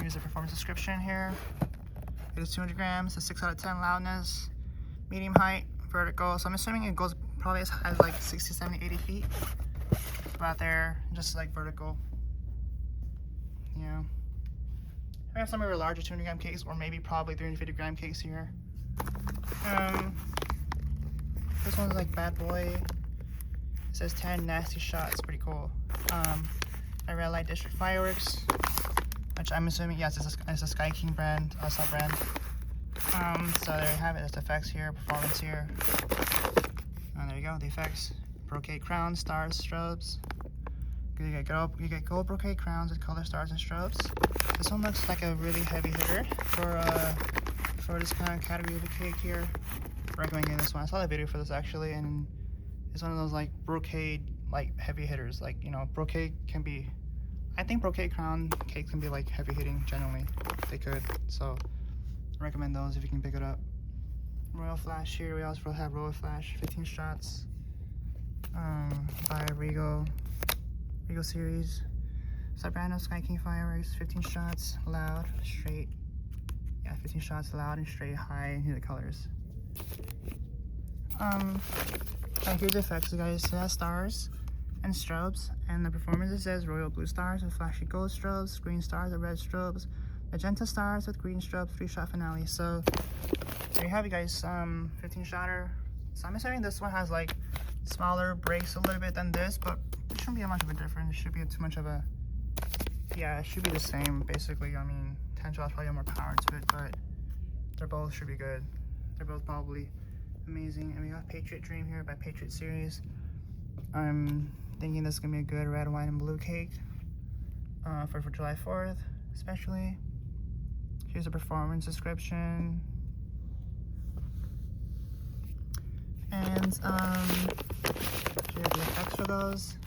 here's the performance description here. It is 200 grams, a 6 out of 10 loudness, medium height, vertical. So I'm assuming it goes probably as high as like 60, 70, 80 feet. About there, just like vertical. Yeah. We have some of our larger 200 gram cakes, or maybe probably 350 gram cakes here. This one's like Bad Boy. It says 10 nasty shots, pretty cool. A Red Light District Fireworks, which I'm assuming, yes, it's a Sky King brand, sub brand. So there you have it. There's the effects here, performance here. And there you go, the effects. Brocade crown, stars, strobes, You get gold brocade crowns with color stars and strobes. This one looks like a really heavy hitter for this kind of category of a cake here. I recommend getting this one. I saw a video for this actually, and it's one of those like brocade like heavy hitters. Like, you know, brocade can be, I think brocade crown cakes can be like heavy hitting generally. They could. So I recommend those if you can pick it up. Royal Flash here. We also have Royal Flash 15 shots by Regal series. Soprano Sky King Fireworks 15 shots, loud, straight. Yeah, 15 shots, loud and straight, high, and here the colors. Here's the effects, guys. It has stars and strobes, and the performance, it says royal blue stars with flashy gold strobes, green stars with red strobes, magenta stars with green strobes, 3-shot finale. So there you have it, guys. 15 shotter. So I'm assuming this one has like smaller breaks a little bit than this, but it shouldn't be much of a difference. It should be too much of a, yeah, it should be the same basically. I mean, 10 shots probably have more power to it, but they both should be good. They're both probably amazing. And we got Patriot Dream here by Patriot Series. I'm thinking this is gonna be a good red, white, and blue cake for July 4th, especially. Here's a performance description. And here's the effects for those.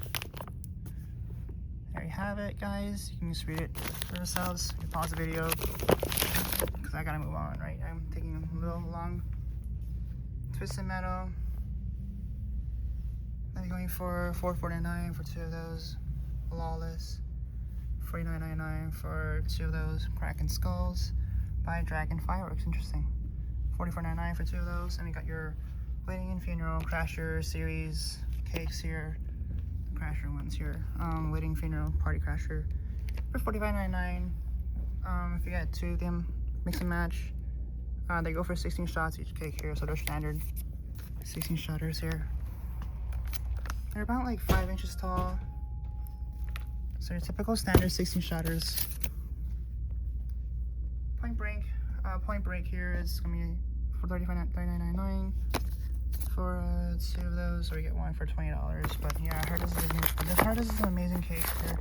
There you have it, guys. You can just read it for yourselves. You pause the video because I gotta move on, right? I'm taking a little long. Twisted Metal. I'm going for $4.49 for 2 of those. Flawless. $49.99 for 2 of those. Kraken Skulls by Dragon Fireworks. Interesting. $44.99 for 2 of those. And we got your Wedding and Funeral Crasher series cakes here. Crasher ones here. Wedding, Funeral, Party Crasher for $45.99. If you get 2 of them, mix and match. They go for 16 shots each cake here, so they're standard 16 shotters here. They're about like 5 inches tall. So your typical standard 16 shotters. Point Break here is gonna be for $39.99 for 2 of those, so we get 1 for $20. But yeah, I heard this is an amazing cake here.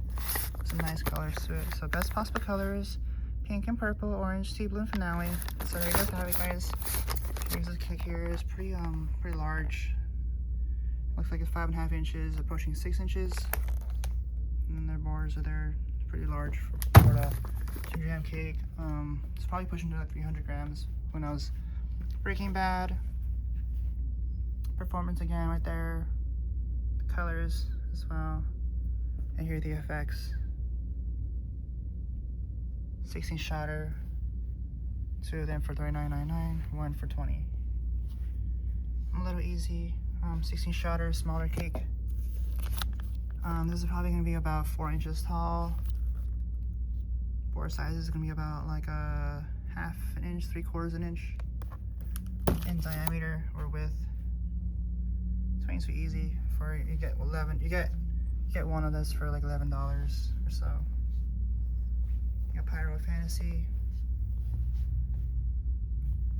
Some nice colors to it. So best possible colors: pink and purple, orange, tea blue, and finale. So there you guys have it, guys. Here's this cake here. It's pretty large. Looks like it's 5.5 inches, approaching 6 inches. And then their bars are there. It's pretty large for a 2-gram cake. It's probably pushing to like 300 grams. Who knows? Breaking Bad. Performance again right there. The colors as well. And here are the effects. 16 shotter. 2 of them for $39.99. 1 for $20. A little easy. 16 shotter, smaller cake. This is probably gonna be about 4 inches tall. Board size is gonna be about like a 1/2 inch, 3/4 inch in diameter or width. 20 so easy. For you get 11. You get 1 of this for like $11 or so. You got Pyro Fantasy.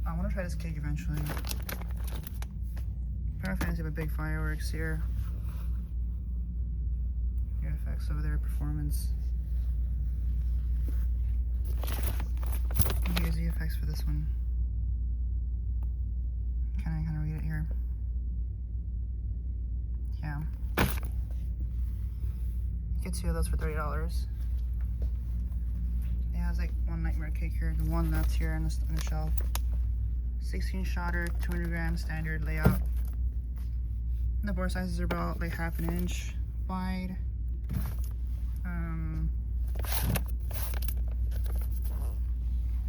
I want to try this cake eventually. Pyro Fantasy with big fireworks here. Your effects over there, performance. And here's the effects for this one. Kind of read it here. Yeah. You get 2 of those for $30. It has like 1 nightmare cake here, the one that's here on the shelf. 16 shotter, 200 grams standard layout. And the board sizes are about like 1/2 inch wide.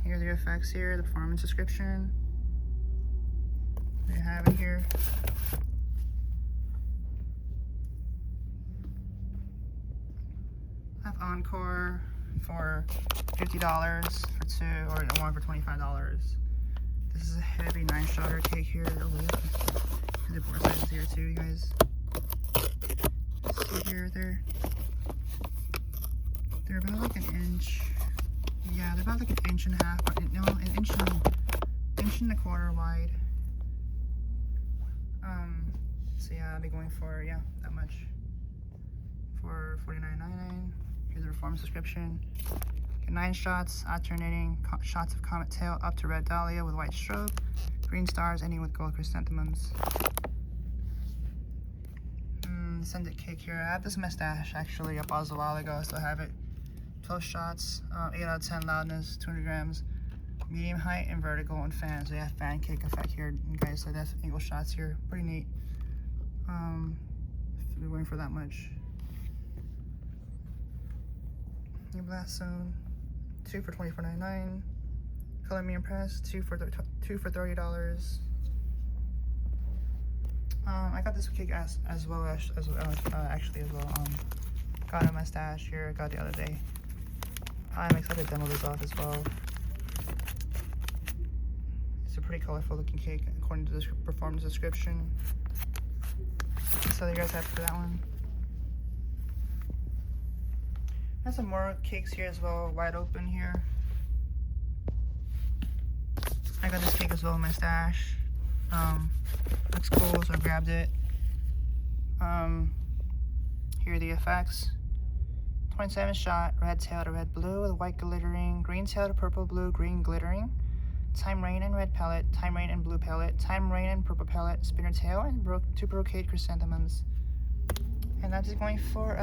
Here's the effects here, the performance description. There you have it here. I have Encore for $50 for 2, or 1 for $25. This is a heavy 9-shotter cake here. Oh, yeah. The board sizes here too, you guys. See here, they're about like 1 inch. Yeah, they're about like 1.5 inches, but no, 1 inch and 1/4 wide. So yeah, I'll be going for, yeah, that much. for $49.99. Here's the performance description. Get 9 shots, alternating shots of Comet Tail up to Red Dahlia with white strobe, green stars ending with gold chrysanthemums. Scented cake here. I have this mustache actually I paused a while ago. I still have it. 12 shots, 8 out of 10 loudness, 200 grams, medium height and vertical and fan. So yeah, fan cake effect here. And guys, so that's angle shots here. Pretty neat. If you're waiting for that much. New blast zone, 2 for $24.99. Color me impressed, 2 for $30. I got this cake as well actually as well. Got a mustache here. I got the other day. I'm excited to demo this off as well. It's a pretty colorful looking cake according to the performance description. So you guys happy for that one? I have some more cakes here as well, wide open here. I got this cake as well in my stash. Looks cool, so I grabbed it. Here are the effects. 27 shot, red tail to red blue with white glittering, green tail to purple blue, green glittering, time rain and red pellet, time rain and blue pellet, time rain and purple pellet, spinner tail, and two brocade chrysanthemums. And that's going for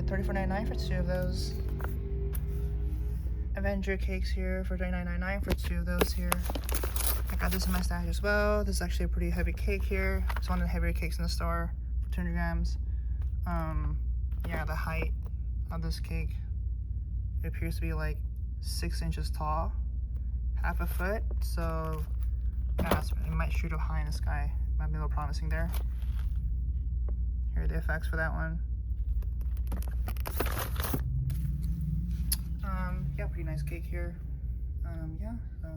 $34.99 for 2 of those. Avenger cakes here for $39.99 for 2 of those here. I got this in my stash as well. This is actually a pretty heavy cake here. It's one of the heavier cakes in the store for 200 grams. Yeah, the height of this cake, it appears to be like 6 inches tall, half a foot. So yeah, it might shoot up high in the sky. Might be a little promising there. Here are the effects for that one. Yeah, pretty nice cake here. Yeah, so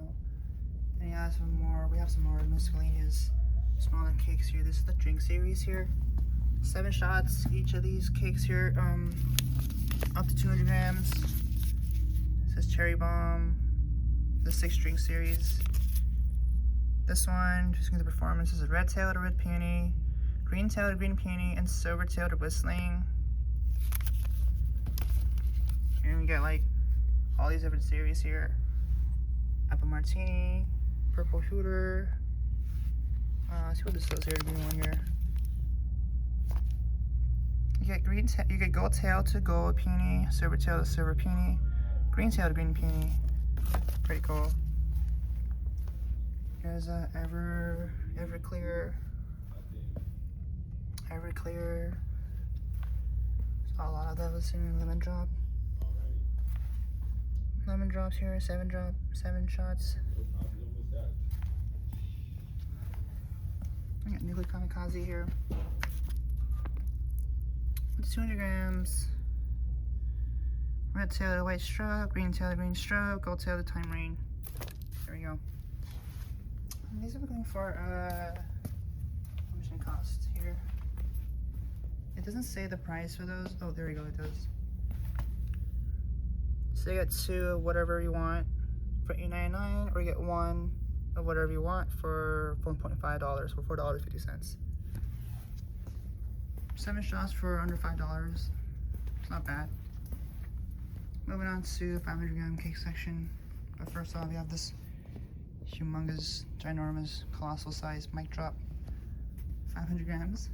and yeah, some more. We have some more miscellaneous smaller cakes here. This is the drink series here. 7 shots each of these cakes here. Up to 200 grams. It says cherry bomb. The 6 drink series. This one, just the performance, is a red tail to red peony, green tail to green peony, and silver tail to whistling. And we get like all these different series here. Apple martini, purple shooter. Let's see what this says here. The green one here. You get gold tail to gold peony, silver tail to silver peony, green tail to green peony. Pretty cool. Here's a Everclear. Saw a lot of those in lemon drop. Lemon drops here, 7 shots. I got Nuclear Kamikaze here. It's 200 grams. Red tail to white strobe, green tail to green strobe, gold tail to time rain. There we go. And these are looking for how much they cost here. It doesn't say the price for those. Oh, there we go, it does. So you get 2 of whatever you want for $8.99, or you get 1 of whatever you want for $1.5 for $4.50. 7 shots for under $5. It's not bad. Moving on to the 500 gram cake section. But first off, we have this humongous, ginormous, colossal size mic drop. 500 grams.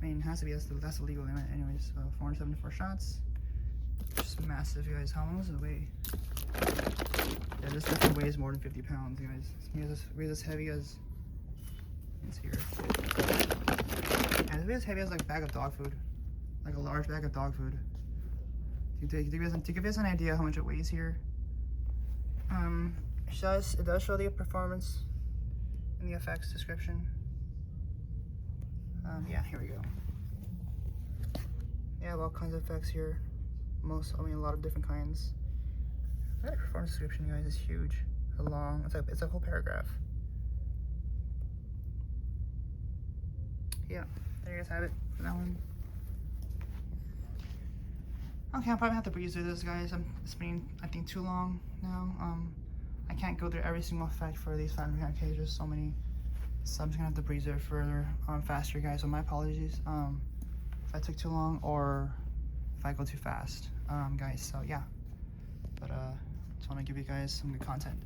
I mean, it has to be, that's the legal limit anyways. So 474 shots. Just massive, guys. How long does it weigh? Yeah, this definitely weighs more than 50 pounds, guys. It's weighs as heavy as, it's here. And it weighs as heavy as like a bag of dog food. Like a large bag of dog food. To give you guys an idea how much it weighs here. It does show the performance in the effects description. Yeah, here we go. Yeah, I have all kinds of effects here. A lot of different kinds. That performance description, guys, is huge. It's a whole paragraph. Yeah, there you guys have it for that one. Okay, I'll probably have to breeze through this, guys. It's been, I think, too long now. I can't go through every single effect for these 500 gram cakes. There's so many, so I'm just gonna have to breeze it further faster, guys. So my apologies. if I took too long or if I go too fast, guys. So yeah, but just want to give you guys some good content.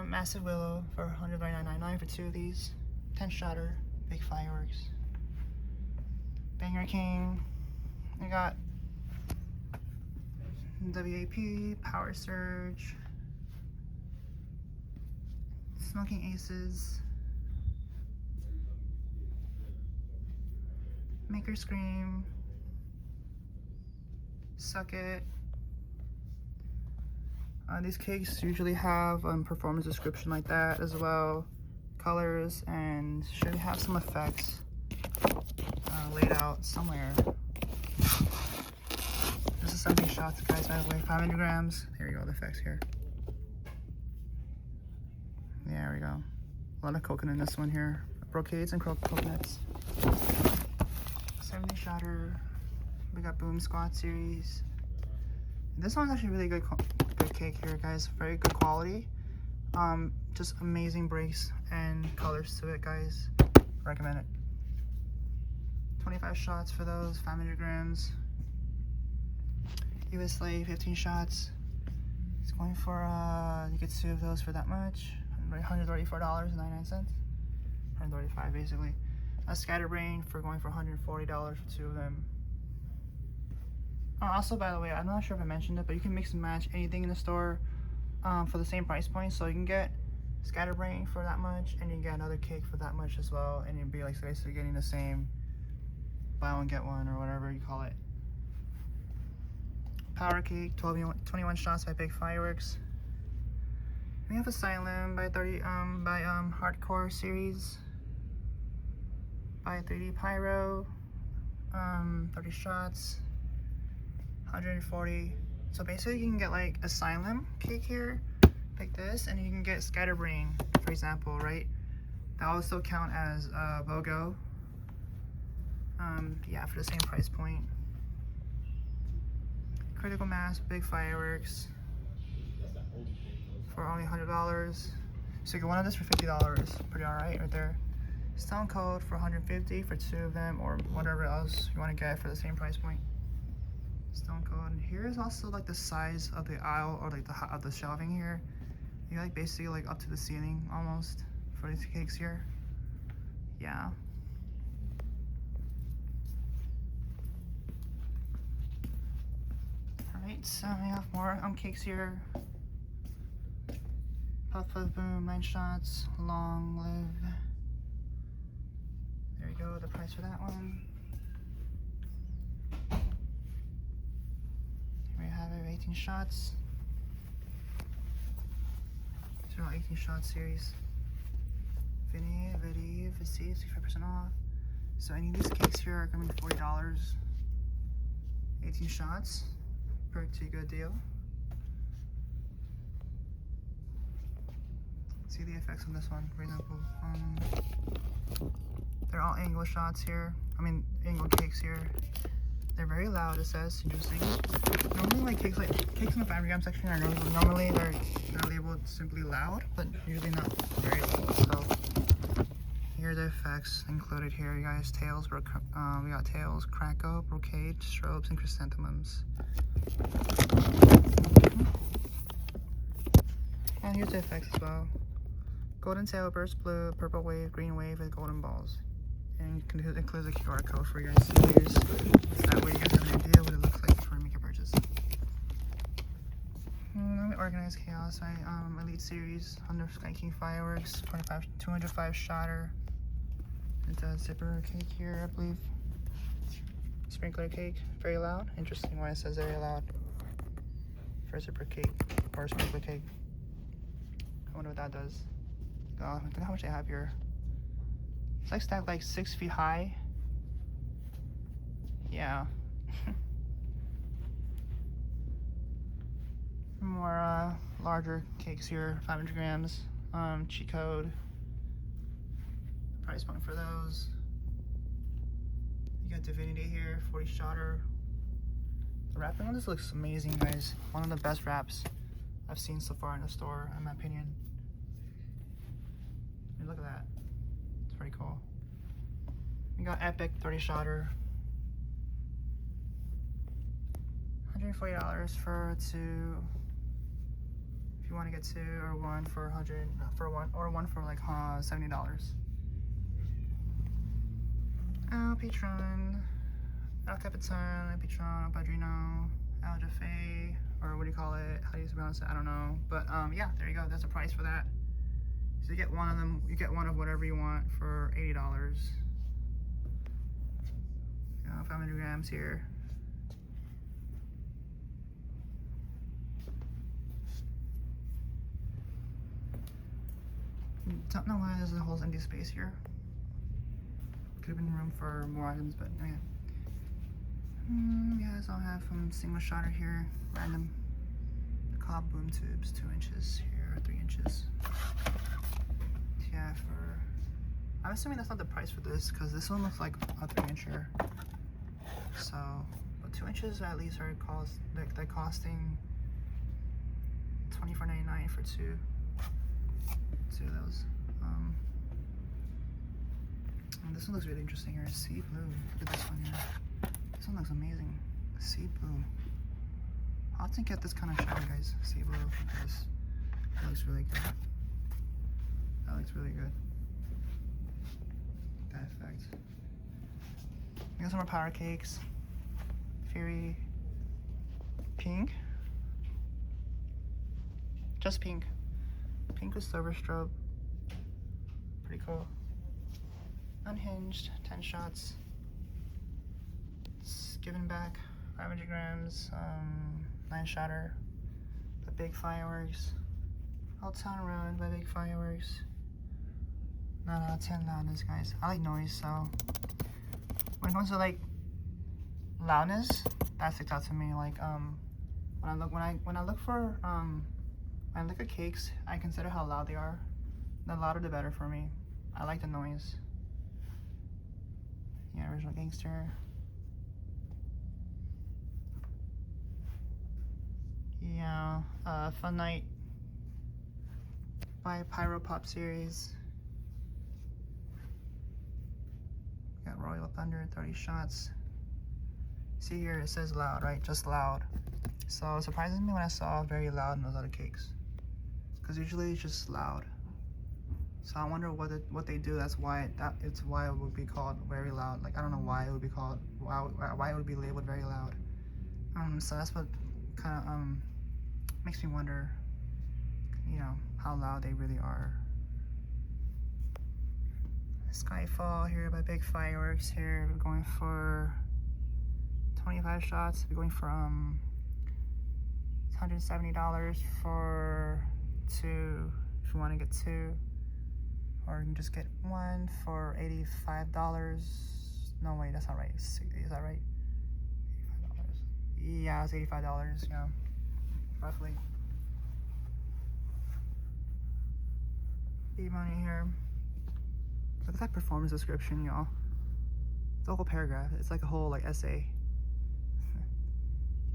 Massive willow for $199.99 for 2 of these. 10 shotter, big fireworks. Banger King. We got WAP, Power Surge, Smoking Aces, Maker Scream, Suck It. These cakes usually have performance description like that as well, colors, and should have some effects laid out somewhere. This is 70 shots, guys, by the way, 500 grams. Here we go, the effects here. There we go. A lot of coconut in this one here. Brocades and coconuts. 70 shotter. We got Boom Squad series. This one's actually really good cake here, guys. Very good quality. Just amazing breaks and colors to it, guys. Recommend it. 25 shots for those, 500 grams. US Slave, 15 shots. It's going for, you get 2 of those for that much. $134.99. 135 basically. A Scatterbrain for going for $140 for 2 of them. Also, by the way, I'm not sure if I mentioned it, but you can mix and match anything in the store for the same price point. So you can get Scatterbrain for that much, and you can get another cake for that much as well, and you'd be like basically getting the same buy one get one or whatever you call it. Power Cake, 21 shots by Big Fireworks. We have Asylum by Hardcore series by 3D Pyro. 30 shots. 140. So basically you can get like Asylum cake here like this, and you can get Scatterbrain, for example, right? That also count as BOGO. Yeah, for the same price point. Critical Mass, Big Fireworks for only $100. So you get one of this for $50. Pretty alright right there. Stone Cold for $150 for 2 of them, or whatever else you want to get for the same price point. Stone Cold. And here's also like the size of the aisle, or like the shelving here. You like basically like up to the ceiling almost for these cakes here. Yeah. Alright, so we have more cakes here. Puff Puff Boom, 9 shots, Long Live. There you go, the price for that one. Here we have it, 18 shots. These are all 18 shot series. Vinny, 65% off. So any of these cakes here are coming to $40. 18 shots. Pretty good deal. See the effects on this one, for example. They're all angle shots here. Angle cakes here. They're very loud, it says. Interesting. Normally, like cakes in the 500 gram section are normally they're labeled simply loud, but usually not very loud. So here are the effects included here, you guys. Tails, we got tails, crackle, brocade, strobes, and chrysanthemums. And here's the effects as well. Golden tail, burst blue, purple wave, green wave, and golden balls. And it includes a QR code for you guys to use. So that way you guys have an idea what it looks like before you make a purchase. Let me organize chaos. Elite series, under Sky King Fireworks, 205 shotter. It's a zipper cake here, I believe. Sprinkler cake, very loud. Interesting why it says very loud for a zipper cake or a sprinkler cake. I wonder what that does. Oh, look how much they have here. It's like stacked like 6 feet high. Yeah. More larger cakes here, 500 grams. Cheat code. Price point for those. You got Divinity here, 40 shotter. The wrapping on this looks amazing, guys. One of the best wraps I've seen so far in the store, in my opinion. I mean, look at that. It's pretty cool. We got Epic 30 shotter. $140 for 2. If you want to get 2 or 1 for 100 for 1 or 1 for like $70. El Patron, El Capitan, El Patron, El Padrino, El Jefe, or what do you call it? How do you pronounce it? I don't know. But yeah, there you go. That's the price for that. So you get one of them. You get one of whatever you want for $80. 500 grams here. Don't know why there's a whole empty space here. Could have been room for more items, but yeah. Guys, I'll have some single shotter here. Random cob boom tubes, 2 inches here, 3 inches. Yeah, for. I'm assuming that's not the price for this because this one looks like a 3 incher. So, but 2 inches at least are they're costing $24.99 for 2 of those. And this one looks really interesting here. Sea blue. Look at this one here. This one looks amazing. Sea blue. I'll have to get this kind of shadow, guys. Sea blue. Look at this. That looks really good. That looks really good. That effect. We got some more powder cakes. Fury. Pink. Just pink. Pink with silver strobe. Pretty cool. Unhinged, 10 shots. It's given back 500 grams, 9 shotter. The big fireworks. Old Town Road by Big Fireworks. 9 out of 10 loudness, guys. I like noise, so when it comes to like loudness, that sticks out to me. Like when I look at cakes, I consider how loud they are. The louder the better for me. I like the noise. Yeah, Original Gangster. Yeah, Fun Night by Pyro Pop Series. Got Royal Thunder, 30 shots. See here, it says loud, right? Just loud. So it surprises me when I saw very loud in those other cakes. Because usually it's just loud. So I wonder what they do. It's why it would be called very loud. Like I don't know why it would be called why it would be labeled very loud. So that's what kind of makes me wonder, you know, how loud they really are. Skyfall here by Big Fireworks here. We're going for 25 shots. We're going for $170 for 2 if you want to get 2. Or you can just get 1 for $85. No, wait, that's not right. Is that right? $85. Yeah, it's $85, yeah. Roughly. E-money here. Look at that performance description, y'all. It's a whole paragraph. It's like a whole like essay.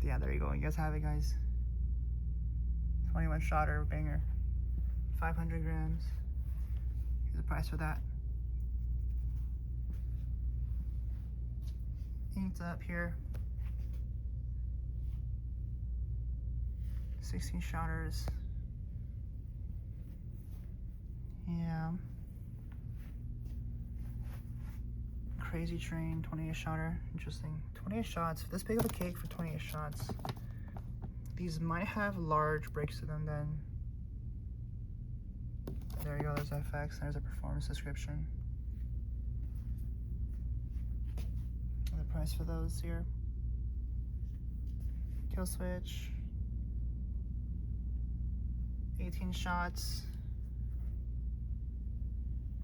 Yeah, there you go. You guys have it, guys. 21 shotter banger. 500 grams. The price for that. Inked up here. 16 shotters. Yeah. Crazy Train, 28 shotter. Interesting. 28 shots. This big of a cake for 28 shots. These might have large breaks to them then. There you go, there's FX, there's a performance description. The price for those here. Kill switch. 18 shots.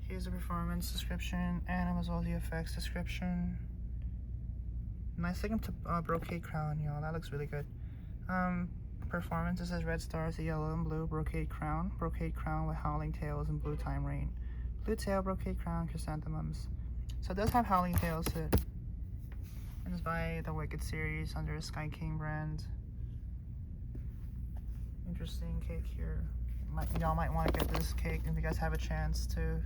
Here's the performance description and as well as the effects description. Nice looking brocade crown, y'all. That looks really good. Performance, it says red stars, a yellow and blue brocade crown with howling tails and blue time rain. Blue tail, brocade crown, chrysanthemums. So it does have howling tails to it. And it's by the Wicked series under Sky King brand. Interesting cake here. Y'all might want to get this cake if you guys have a chance to.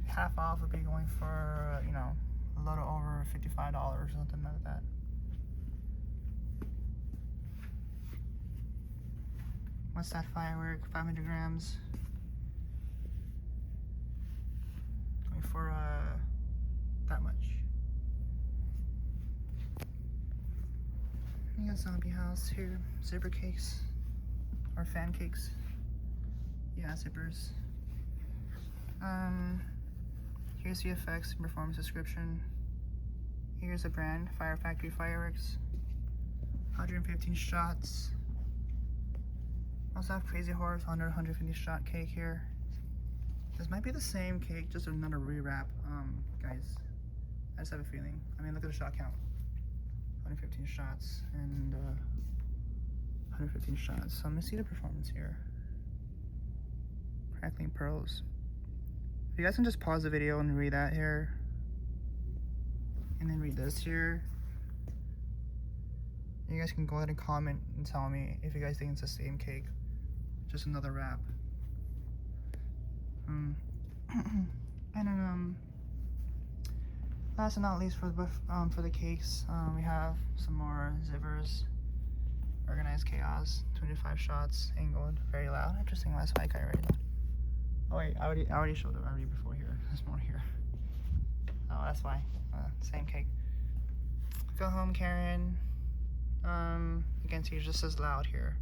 Half off would be going for, you know, a little over $55 or something like that. What's that firework? 500 grams. Going for that much. You got zombie house here. Zipper cakes or fan cakes. Yeah, zippers. Here's the effects and performance description. Here's the brand, Firecracker fireworks. 115 shots. Also have Crazy Horse 150 shot cake here. This might be the same cake, just another rewrap. Guys, I just have a feeling. I mean, look at the shot count. 115 shots and 115 shots. So I'm gonna see the performance here. Crackling pearls. You guys can just pause the video and read that here. And then read this here. You guys can go ahead and comment and tell me if you guys think it's the same cake. Just another wrap. And then last but not least for the cakes, we have some more zippers. Organized chaos, 25 shots, angled, very loud. Interesting, that's why I got it right now. Oh wait, I already showed it already before here. There's more here. Oh, that's why. Same cake. Go home, Karen. You can see it just as loud here.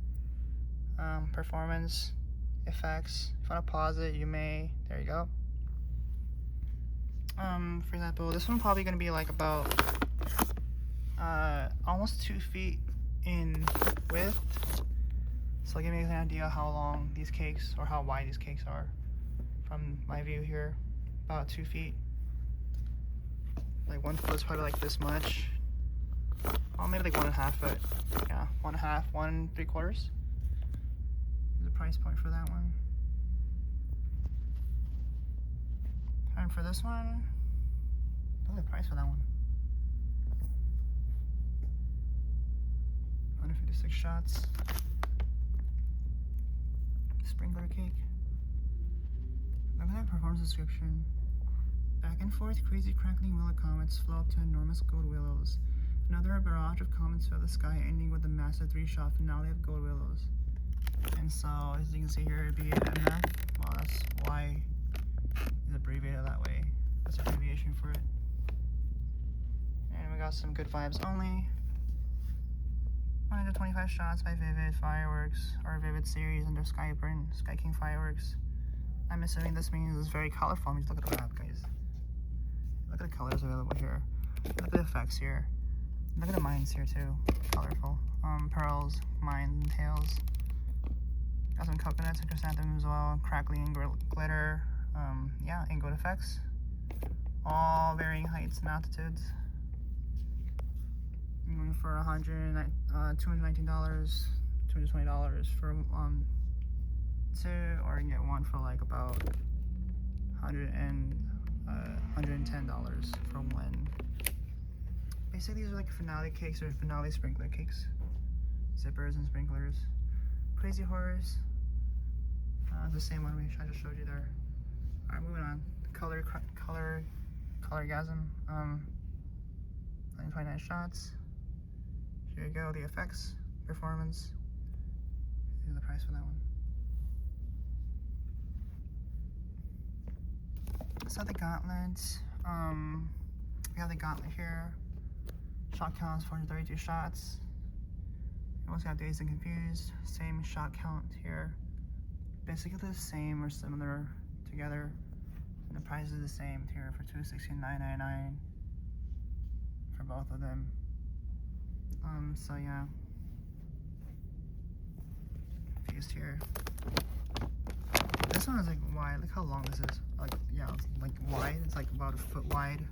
Performance, effects. If you want to pause it, you may. There you go. For example, this one probably gonna be like about almost 2 feet in width. So give me an idea how long these cakes or how wide these cakes are from my view here. About 2 feet. Like 1 foot's probably like this much. Oh, maybe like 1.5 foot. Yeah, 1.5, 1.75. There's a price point for that one. And for this one, what's the price for that one? 156 shots. Sprinkler cake. Look at that performance description. Back and forth, crazy crackling willow comets flow up to enormous gold willows. Another barrage of comets fill the sky, ending with the massive 3-shot finale of gold willows. And so, as you can see here, it'd be MF. Well, that's why it's abbreviated that way. That's an abbreviation for it. And we got some good vibes only. 125 shots by Vivid Fireworks, or Vivid series under Sky King Fireworks. I'm assuming this means it's very colorful. I mean, look at the wrap, guys. Look at the colors available here. Look at the effects here. Look at the mines here too. Colorful. Pearls, mines, and tails. Got some coconuts and chrysanthemums as well. Crackling glitter. Yeah, angled effects. All varying heights and altitudes. I'm going for $219, $220 for two, or you can get one for like about $110 for one. Basically, these are like finale cakes or finale sprinkler cakes. Zippers and sprinklers. Crazy Horse. The same one I just showed you there. Alright, moving on. Colorgasm. 129 shots. Here you go. The effects, performance. Here's the price for that one. So the gauntlets. We have the gauntlet here. Shot count is 432 shots. We also have Dazed and Confused. Same shot count here. Basically the same or similar together. And the price is the same here for $269.99 for both of them. So yeah. Confused here. This one is like wide. Look how long this is. Like, yeah, it's like wide. It's like about 1 foot wide.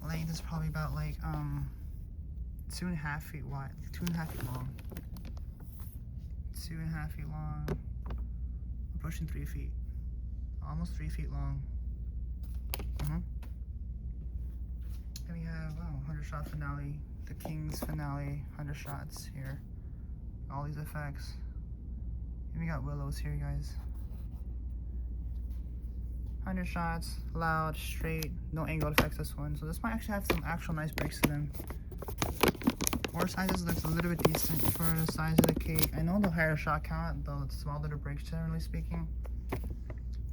Length is probably about like 2.5 feet wide. 2.5 feet long. 2.5 feet long. Approaching 3 feet. Almost 3 feet long. And we have 100 shot finale. The King's finale. 100 shots here. All these effects. And we got willows here, guys. 100 shots, loud, straight, no angled effects this one. So this might actually have some actual nice breaks to them. Or Four sizes looks a little bit decent for the size of the cake. I know the higher shot count, though it's smaller the breaks generally speaking.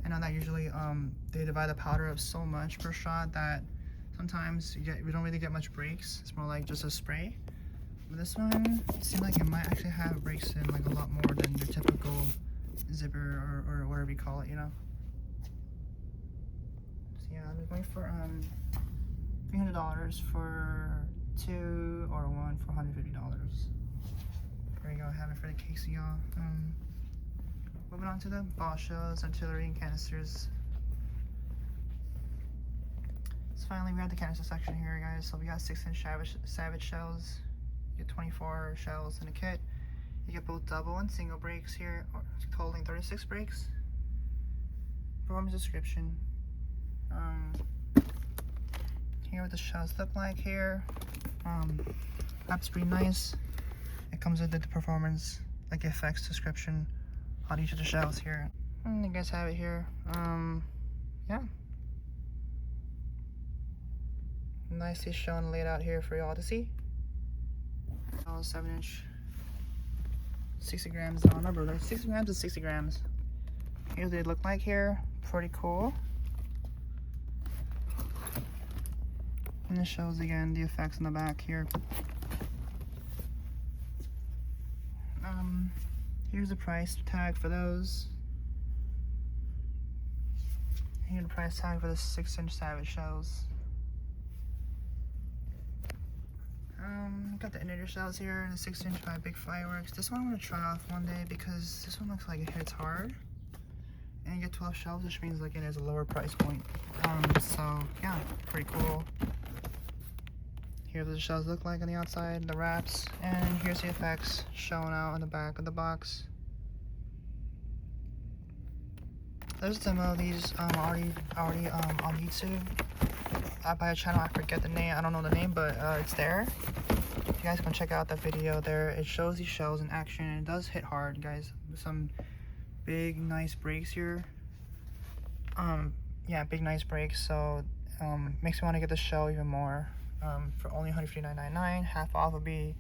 I know that usually they divide the powder up so much per shot that sometimes we don't really get much breaks. It's more like just a spray. But this one, it seems like it might actually have breaks in like a lot more than your typical zipper or whatever you call it, you know. So yeah, I'm going for $300 for 2 or 1 for $150. There you go, I have it for the case, y'all. Moving on to the ball shells, artillery, and canisters. So finally, we have the canister section here, guys. So we got 6-inch Savage shells. You get 24 shells in the kit. You get both double and single breaks here, totaling 36 breaks. Performance description. Here what the shells look like here. That's pretty nice. It comes with the performance, like effects description on each of the shells here. And you guys have it here. Yeah. Nicely shown, laid out here for y'all to see. 7-inch, 60 grams. I don't remember, like 60 grams to 60 grams. Here's what they look like here. Pretty cool. And it shows again the effects in the back here. Here's the price tag for those. Here's the price tag for the 6-inch Savage shells. Got the inner shells here, the 6-inch by Big Fireworks. This one I'm gonna try off one day because this one looks like it hits hard. And you get 12 shells, which means like it has a lower price point. So yeah, pretty cool. Here's what the shells look like on the outside, the wraps, and here's the effects shown out on the back of the box. There's a demo of these already on YouTube by a channel. I forget the name. I don't know the name, but it's there. You guys can check out that video there. It shows these shells in action, and it does hit hard, guys. Some big, nice breaks here. Yeah, big, nice breaks. So makes me want to get the shell even more. For only $159.99, half off would be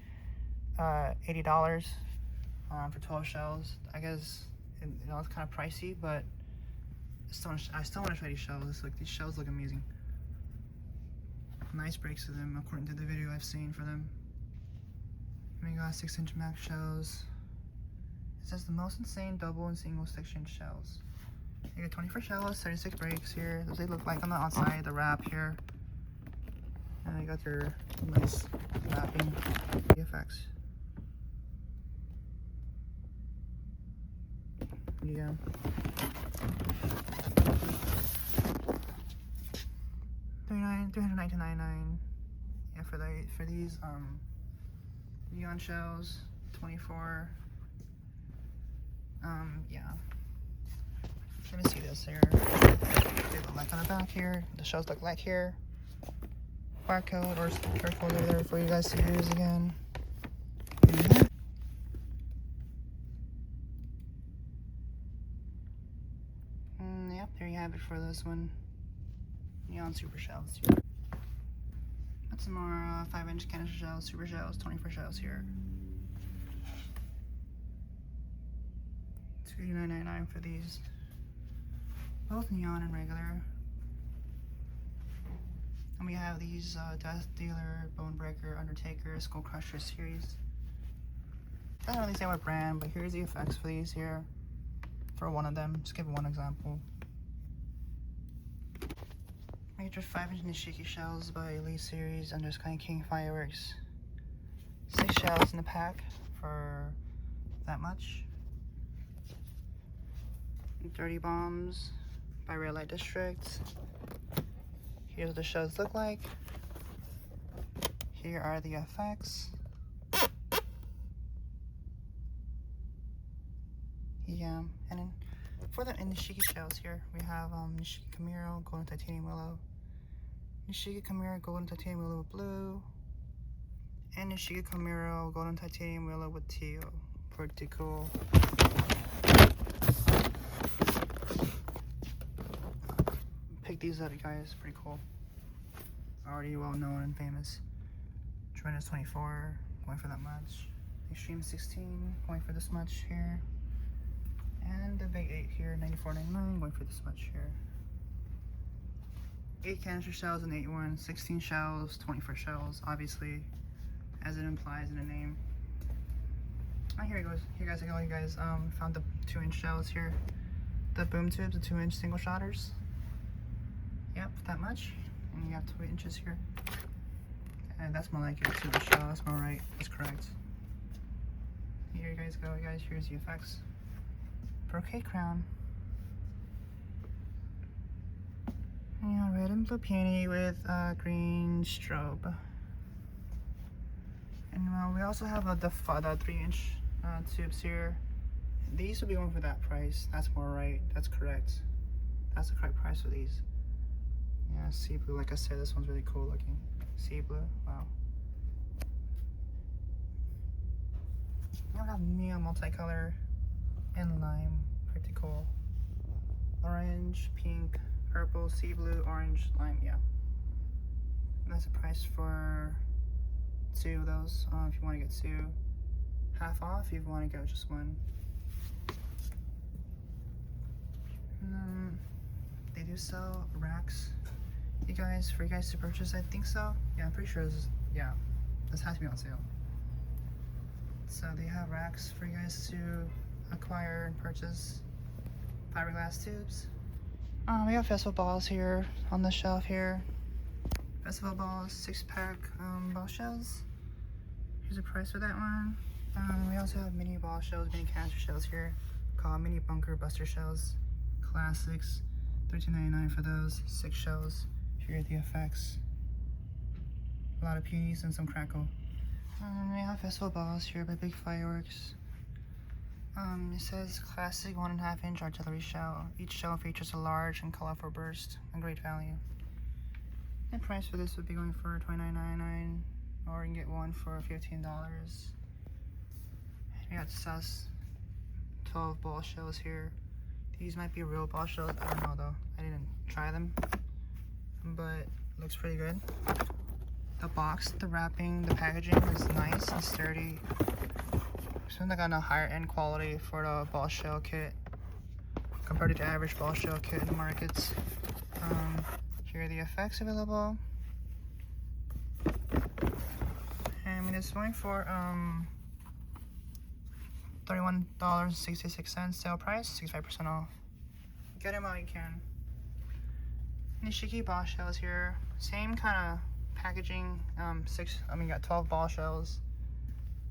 $80 for 12 shells. I guess you know it's kind of pricey, but I still want to try these shells. These shells look amazing. Nice breaks to them according to the video I've seen for them. We got 6-inch max shells. It says the most insane double and single 6-inch shells. You get 24 shells, 36 breaks here. Those they look like on the outside, the wrap here. And you got your nice wrapping effects. Yeah. $319.99. Yeah, for these neon shells, 24. Yeah. Let me see this here. They look like on the back here. The shells look like here. Barcode or code over there for you guys to use again. Yep, there you have it for this one. Neon super shells here. Got some more 5-inch canister shells, super shells, 24 shells here. $289.99 for these. Both neon and regular. And we have these Death Dealer, Bone Breaker, Undertaker, Skull Crusher series. I don't really say what brand, but here's the effects for these here. For one of them, just give one example. Major 5-inch Nishiki shells by Elite Series under Sky King Fireworks. 6 shells in the pack for that much. 30 bombs by Red Light District. Here's what the shells look like. Here are the effects. Yeah, and then for the Nishiki shells here, we have Nishiki Camaro, Golden Titanium Willow, Nishiki Camaro, Golden Titanium Willow with blue, and Nishiki Camaro, Golden Titanium Willow with teal. Pretty cool. Pick these up, guys. Pretty cool. Already well known and famous. Tremendous 24, going for that much. Extreme 16, going for this much here. And the big 8 here, $94.99, going for this much here. 8 canister shells and 8 ones, 16 shells, 24 shells, obviously, as it implies in the name. Oh, here it goes. Here guys, you guys found the 2-inch shells here. The boom tubes, the 2-inch single shotters. Yep, that much. And you have 2 inches here. And that's more like it, 2-inch shell. That's more right. That's correct. Here you guys go, guys. Here's the effects. Brocade crown. Yeah, red and blue peony with green strobe. And we also have the 3-inch tubes here. These will be going for that price. That's more right. That's correct. That's the correct price for these. Yeah, sea blue. Like I said, this one's really cool looking. Sea blue. Wow. We have neon multicolor and lime. Pretty cool. Orange, pink, purple, sea blue, orange, lime. Yeah. And that's the price for 2 of those. If you want to get 2, half off. If you want to go just 1. They do sell racks, you guys, for you guys to purchase. I think so. Yeah, I'm pretty sure this is, yeah, this has to be on sale. So they have racks for you guys to acquire and purchase fiberglass tubes. We have festival balls here on the shelf here. Festival balls, 6-pack ball shells. Here's the price for that one. We also have mini ball shells, mini canister shells here, called mini bunker buster shells. Classics, $13.99 for those. 6 shells. Here are the effects. A lot of peonies and some crackle. We have festival balls here by Big Fireworks. It says classic 1.5-inch artillery shell. Each shell features a large and colorful burst. A great value. The price for this would be going for $29.99, or you can get one for $15. We got sus 12 ball shells here. These might be real ball shells. I don't know though. I didn't try them, but looks pretty good. The box, the wrapping, the packaging is nice and sturdy. Seems like on a higher end quality for the ball shell kit compared to the average ball shell kit in the markets. Here are the effects available. And it's going for $31.66 sale price, 65% off. Get them while you can. Nishiki ball shells here, same kind of packaging. Got 12 ball shells.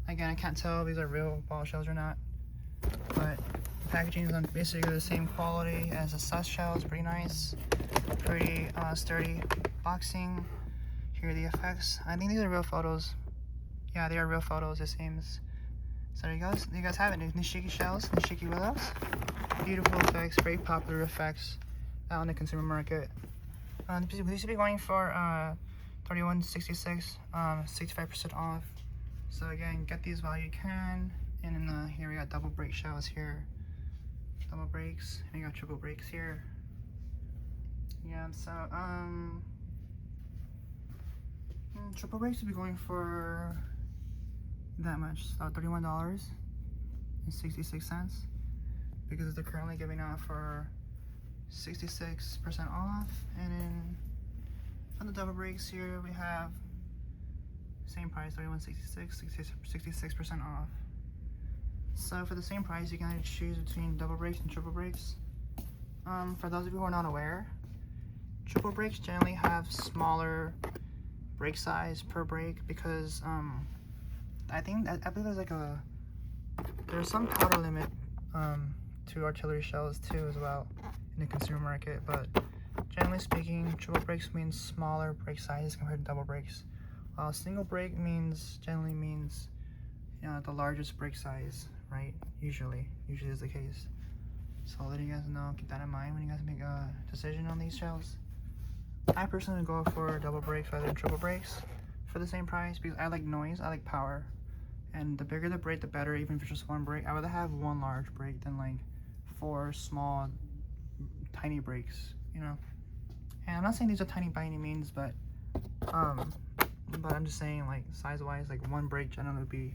Again, I can't tell if these are real ball shells or not, but the packaging is on basically the same quality as the sus shells. Pretty nice, pretty sturdy boxing. Here are the effects. I think these are real photos. Yeah, they are real photos, it seems. So there you guys have it. Nishiki shells, Nishiki willows. Beautiful effects, very popular effects out in the consumer market. These should be going for $31.66, 65% off. So again, get these while you can. And then here we got double break shells here. Double breaks, and we got triple breaks here. Yeah, so triple breaks would be going for that much, so $31.66, because they're currently giving out for 66% off. And then on the double breaks here we have same price, $31.66, 66% off. So for the same price, you can either choose between double breaks and triple breaks. For those of you who are not aware, triple breaks generally have smaller break size per break because I believe there's there's some powder limit to artillery shells too as well in the consumer market, but generally speaking, triple breaks means smaller break sizes compared to double breaks. While single break generally means the largest break size, right? Usually is the case. So letting you guys know, keep that in mind when you guys make a decision on these shells. I personally go for double breaks rather than triple breaks for the same price because I like noise, I like power. And the bigger the break, the better, even if it's just one break. I would rather have one large break than like 4 small, tiny breaks, And I'm not saying these are tiny by any means, but but I'm just saying, like, size-wise, like one break generally would be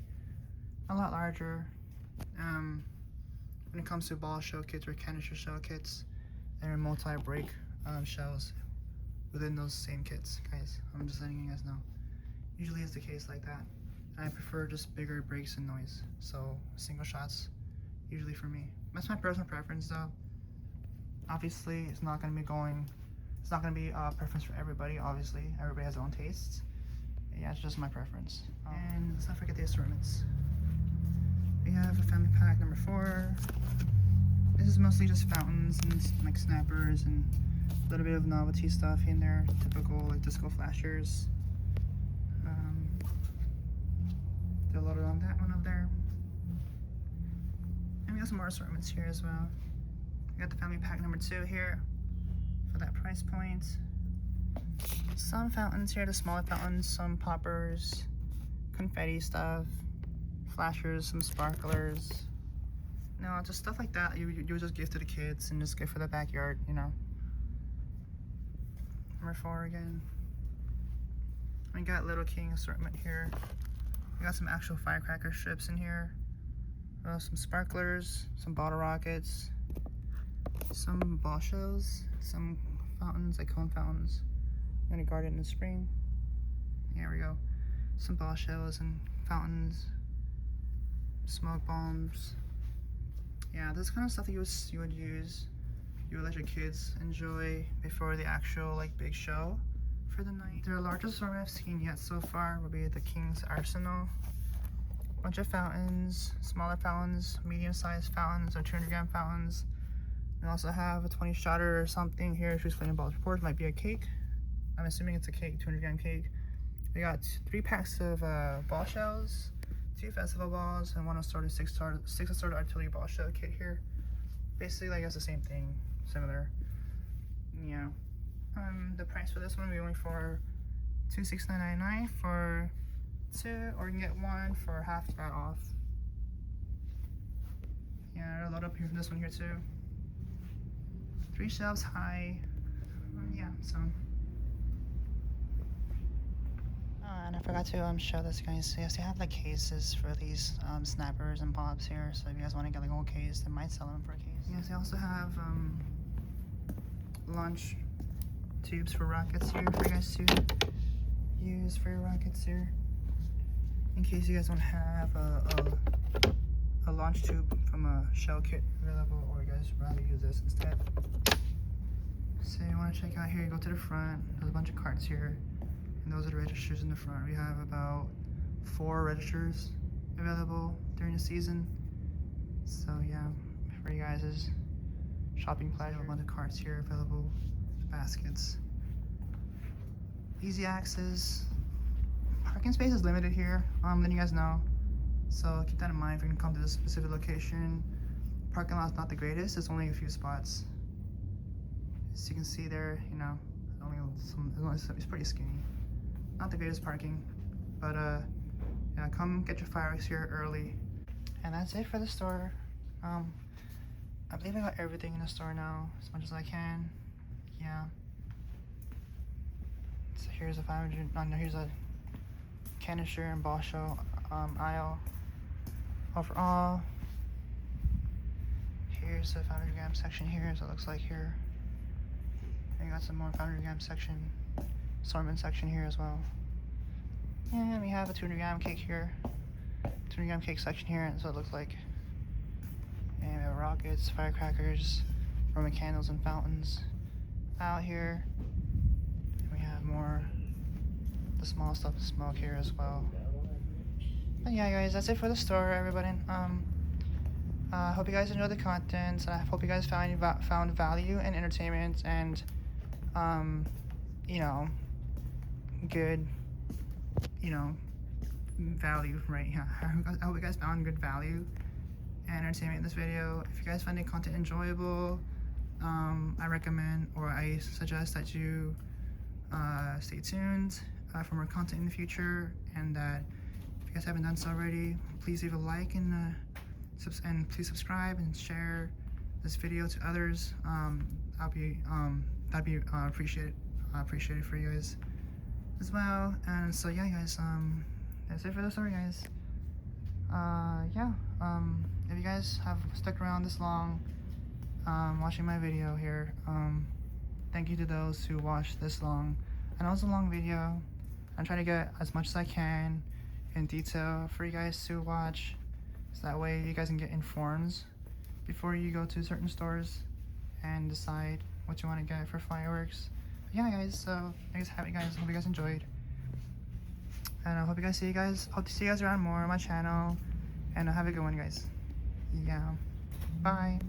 a lot larger. When it comes to ball shell kits or canister shell kits, there are multi-break shells within those same kits, guys. I'm just letting you guys know. Usually it's the case like that. I prefer just bigger breaks and noise, so single shots usually for me. That's my personal preference, though. Obviously, it's not going to be a preference for everybody. Obviously, everybody has their own tastes. Yeah, it's just my preference. And let's not forget the assortments. We have a family pack number 4. This is mostly just fountains and like snappers and a little bit of novelty stuff in there. Typical like disco flashers. They're loaded on that one up there. And we got some more assortments here as well. We got the family pack number 2 here for that price point. Some fountains here, the smaller fountains, some poppers, confetti stuff, flashers, some sparklers. No, just stuff like that you just give to the kids and just give for the backyard, you know. Number 4 again. We got Little King assortment here. We got some actual firecracker strips in here. Some sparklers, some bottle rockets, some ball shells, some fountains, like cone fountains. I'm gonna guard it in the spring. Here we go. Some ball shells and fountains, smoke bombs. Yeah, this kind of stuff that you would use, you would let your kids enjoy before the actual like big show for the night. The largest assortment I've seen yet so far would be the King's Arsenal. Bunch of fountains, smaller fountains, medium-sized fountains, or 200-gram fountains. We also have a 20-shotter or something here. She's playing balls report. Might be a cake. I'm assuming it's a cake, 200-gram cake. We got 3 packs of ball shells, 2 festival balls, and 1 assorted 6 assorted artillery ball shell kit here. Basically, I guess the same thing, similar. Yeah. The price for this one will be only for $269.99 for 2, or you can get 1 for half that off. Yeah, I'll load up here for this one here too. 3 shelves high. Yeah, so. And I forgot to show this, guys. So yes, they have like cases for these snappers and pops here. So if you guys want to get like a whole case, they might sell them for a case. Yes, they also have launch tubes for rockets here for you guys to use for your rockets here. In case you guys don't have a launch tube from a shell kit available, or you guys rather use this instead. So you want to check out here, you go to the front. There's a bunch of carts here, and those are the registers in the front. We have about 4 registers available during the season. So yeah, for you guys' shopping pleasure, a bunch of carts here available, baskets. Easy access. Parking space is limited here. Letting you guys know. So keep that in mind if you're gonna come to this specific location. Parking lot's not the greatest. There's only a few spots. As you can see there, you know, it's pretty skinny. Not the greatest parking, but yeah, come get your fireworks here early. And that's it for the store. I believe I got everything in the store now, as much as I can. Yeah. So here's a 500. No, here's a canister and ball shell aisle. Overall, here's the 500-gram section here. So it looks like here. And you got some more 500-gram section, assortment section here as well. And we have a 200-gram cake here. 200-gram cake section here. So it looks like. And we have rockets, firecrackers, Roman candles, and fountains out here. And we have more the small stuff to smoke here as well. But yeah, guys, that's it for the store, everybody. Hope you guys enjoyed the content. I hope you guys found value and entertainment and you know, good, you know, value, right? Yeah, I hope you guys found good value and entertainment in this video. If you guys find the content enjoyable, I recommend, or I suggest that you stay tuned for more content in the future, and that if you guys haven't done so already, please leave a like and please subscribe and share this video to others. That'd be appreciated for you guys. as well. And so yeah, guys, that's it for the story, guys. Yeah, if you guys have stuck around this long, watching my video here, thank you to those who watched this long. I know it's a long video. I'm trying to get as much as I can in detail for you guys to watch, so that way you guys can get informed before you go to certain stores and decide what you want to get for fireworks. But yeah, guys, so thanks for having guys. Hope you guys enjoyed, and I hope to see you guys around more on my channel, and have a good one, guys. Yeah, bye.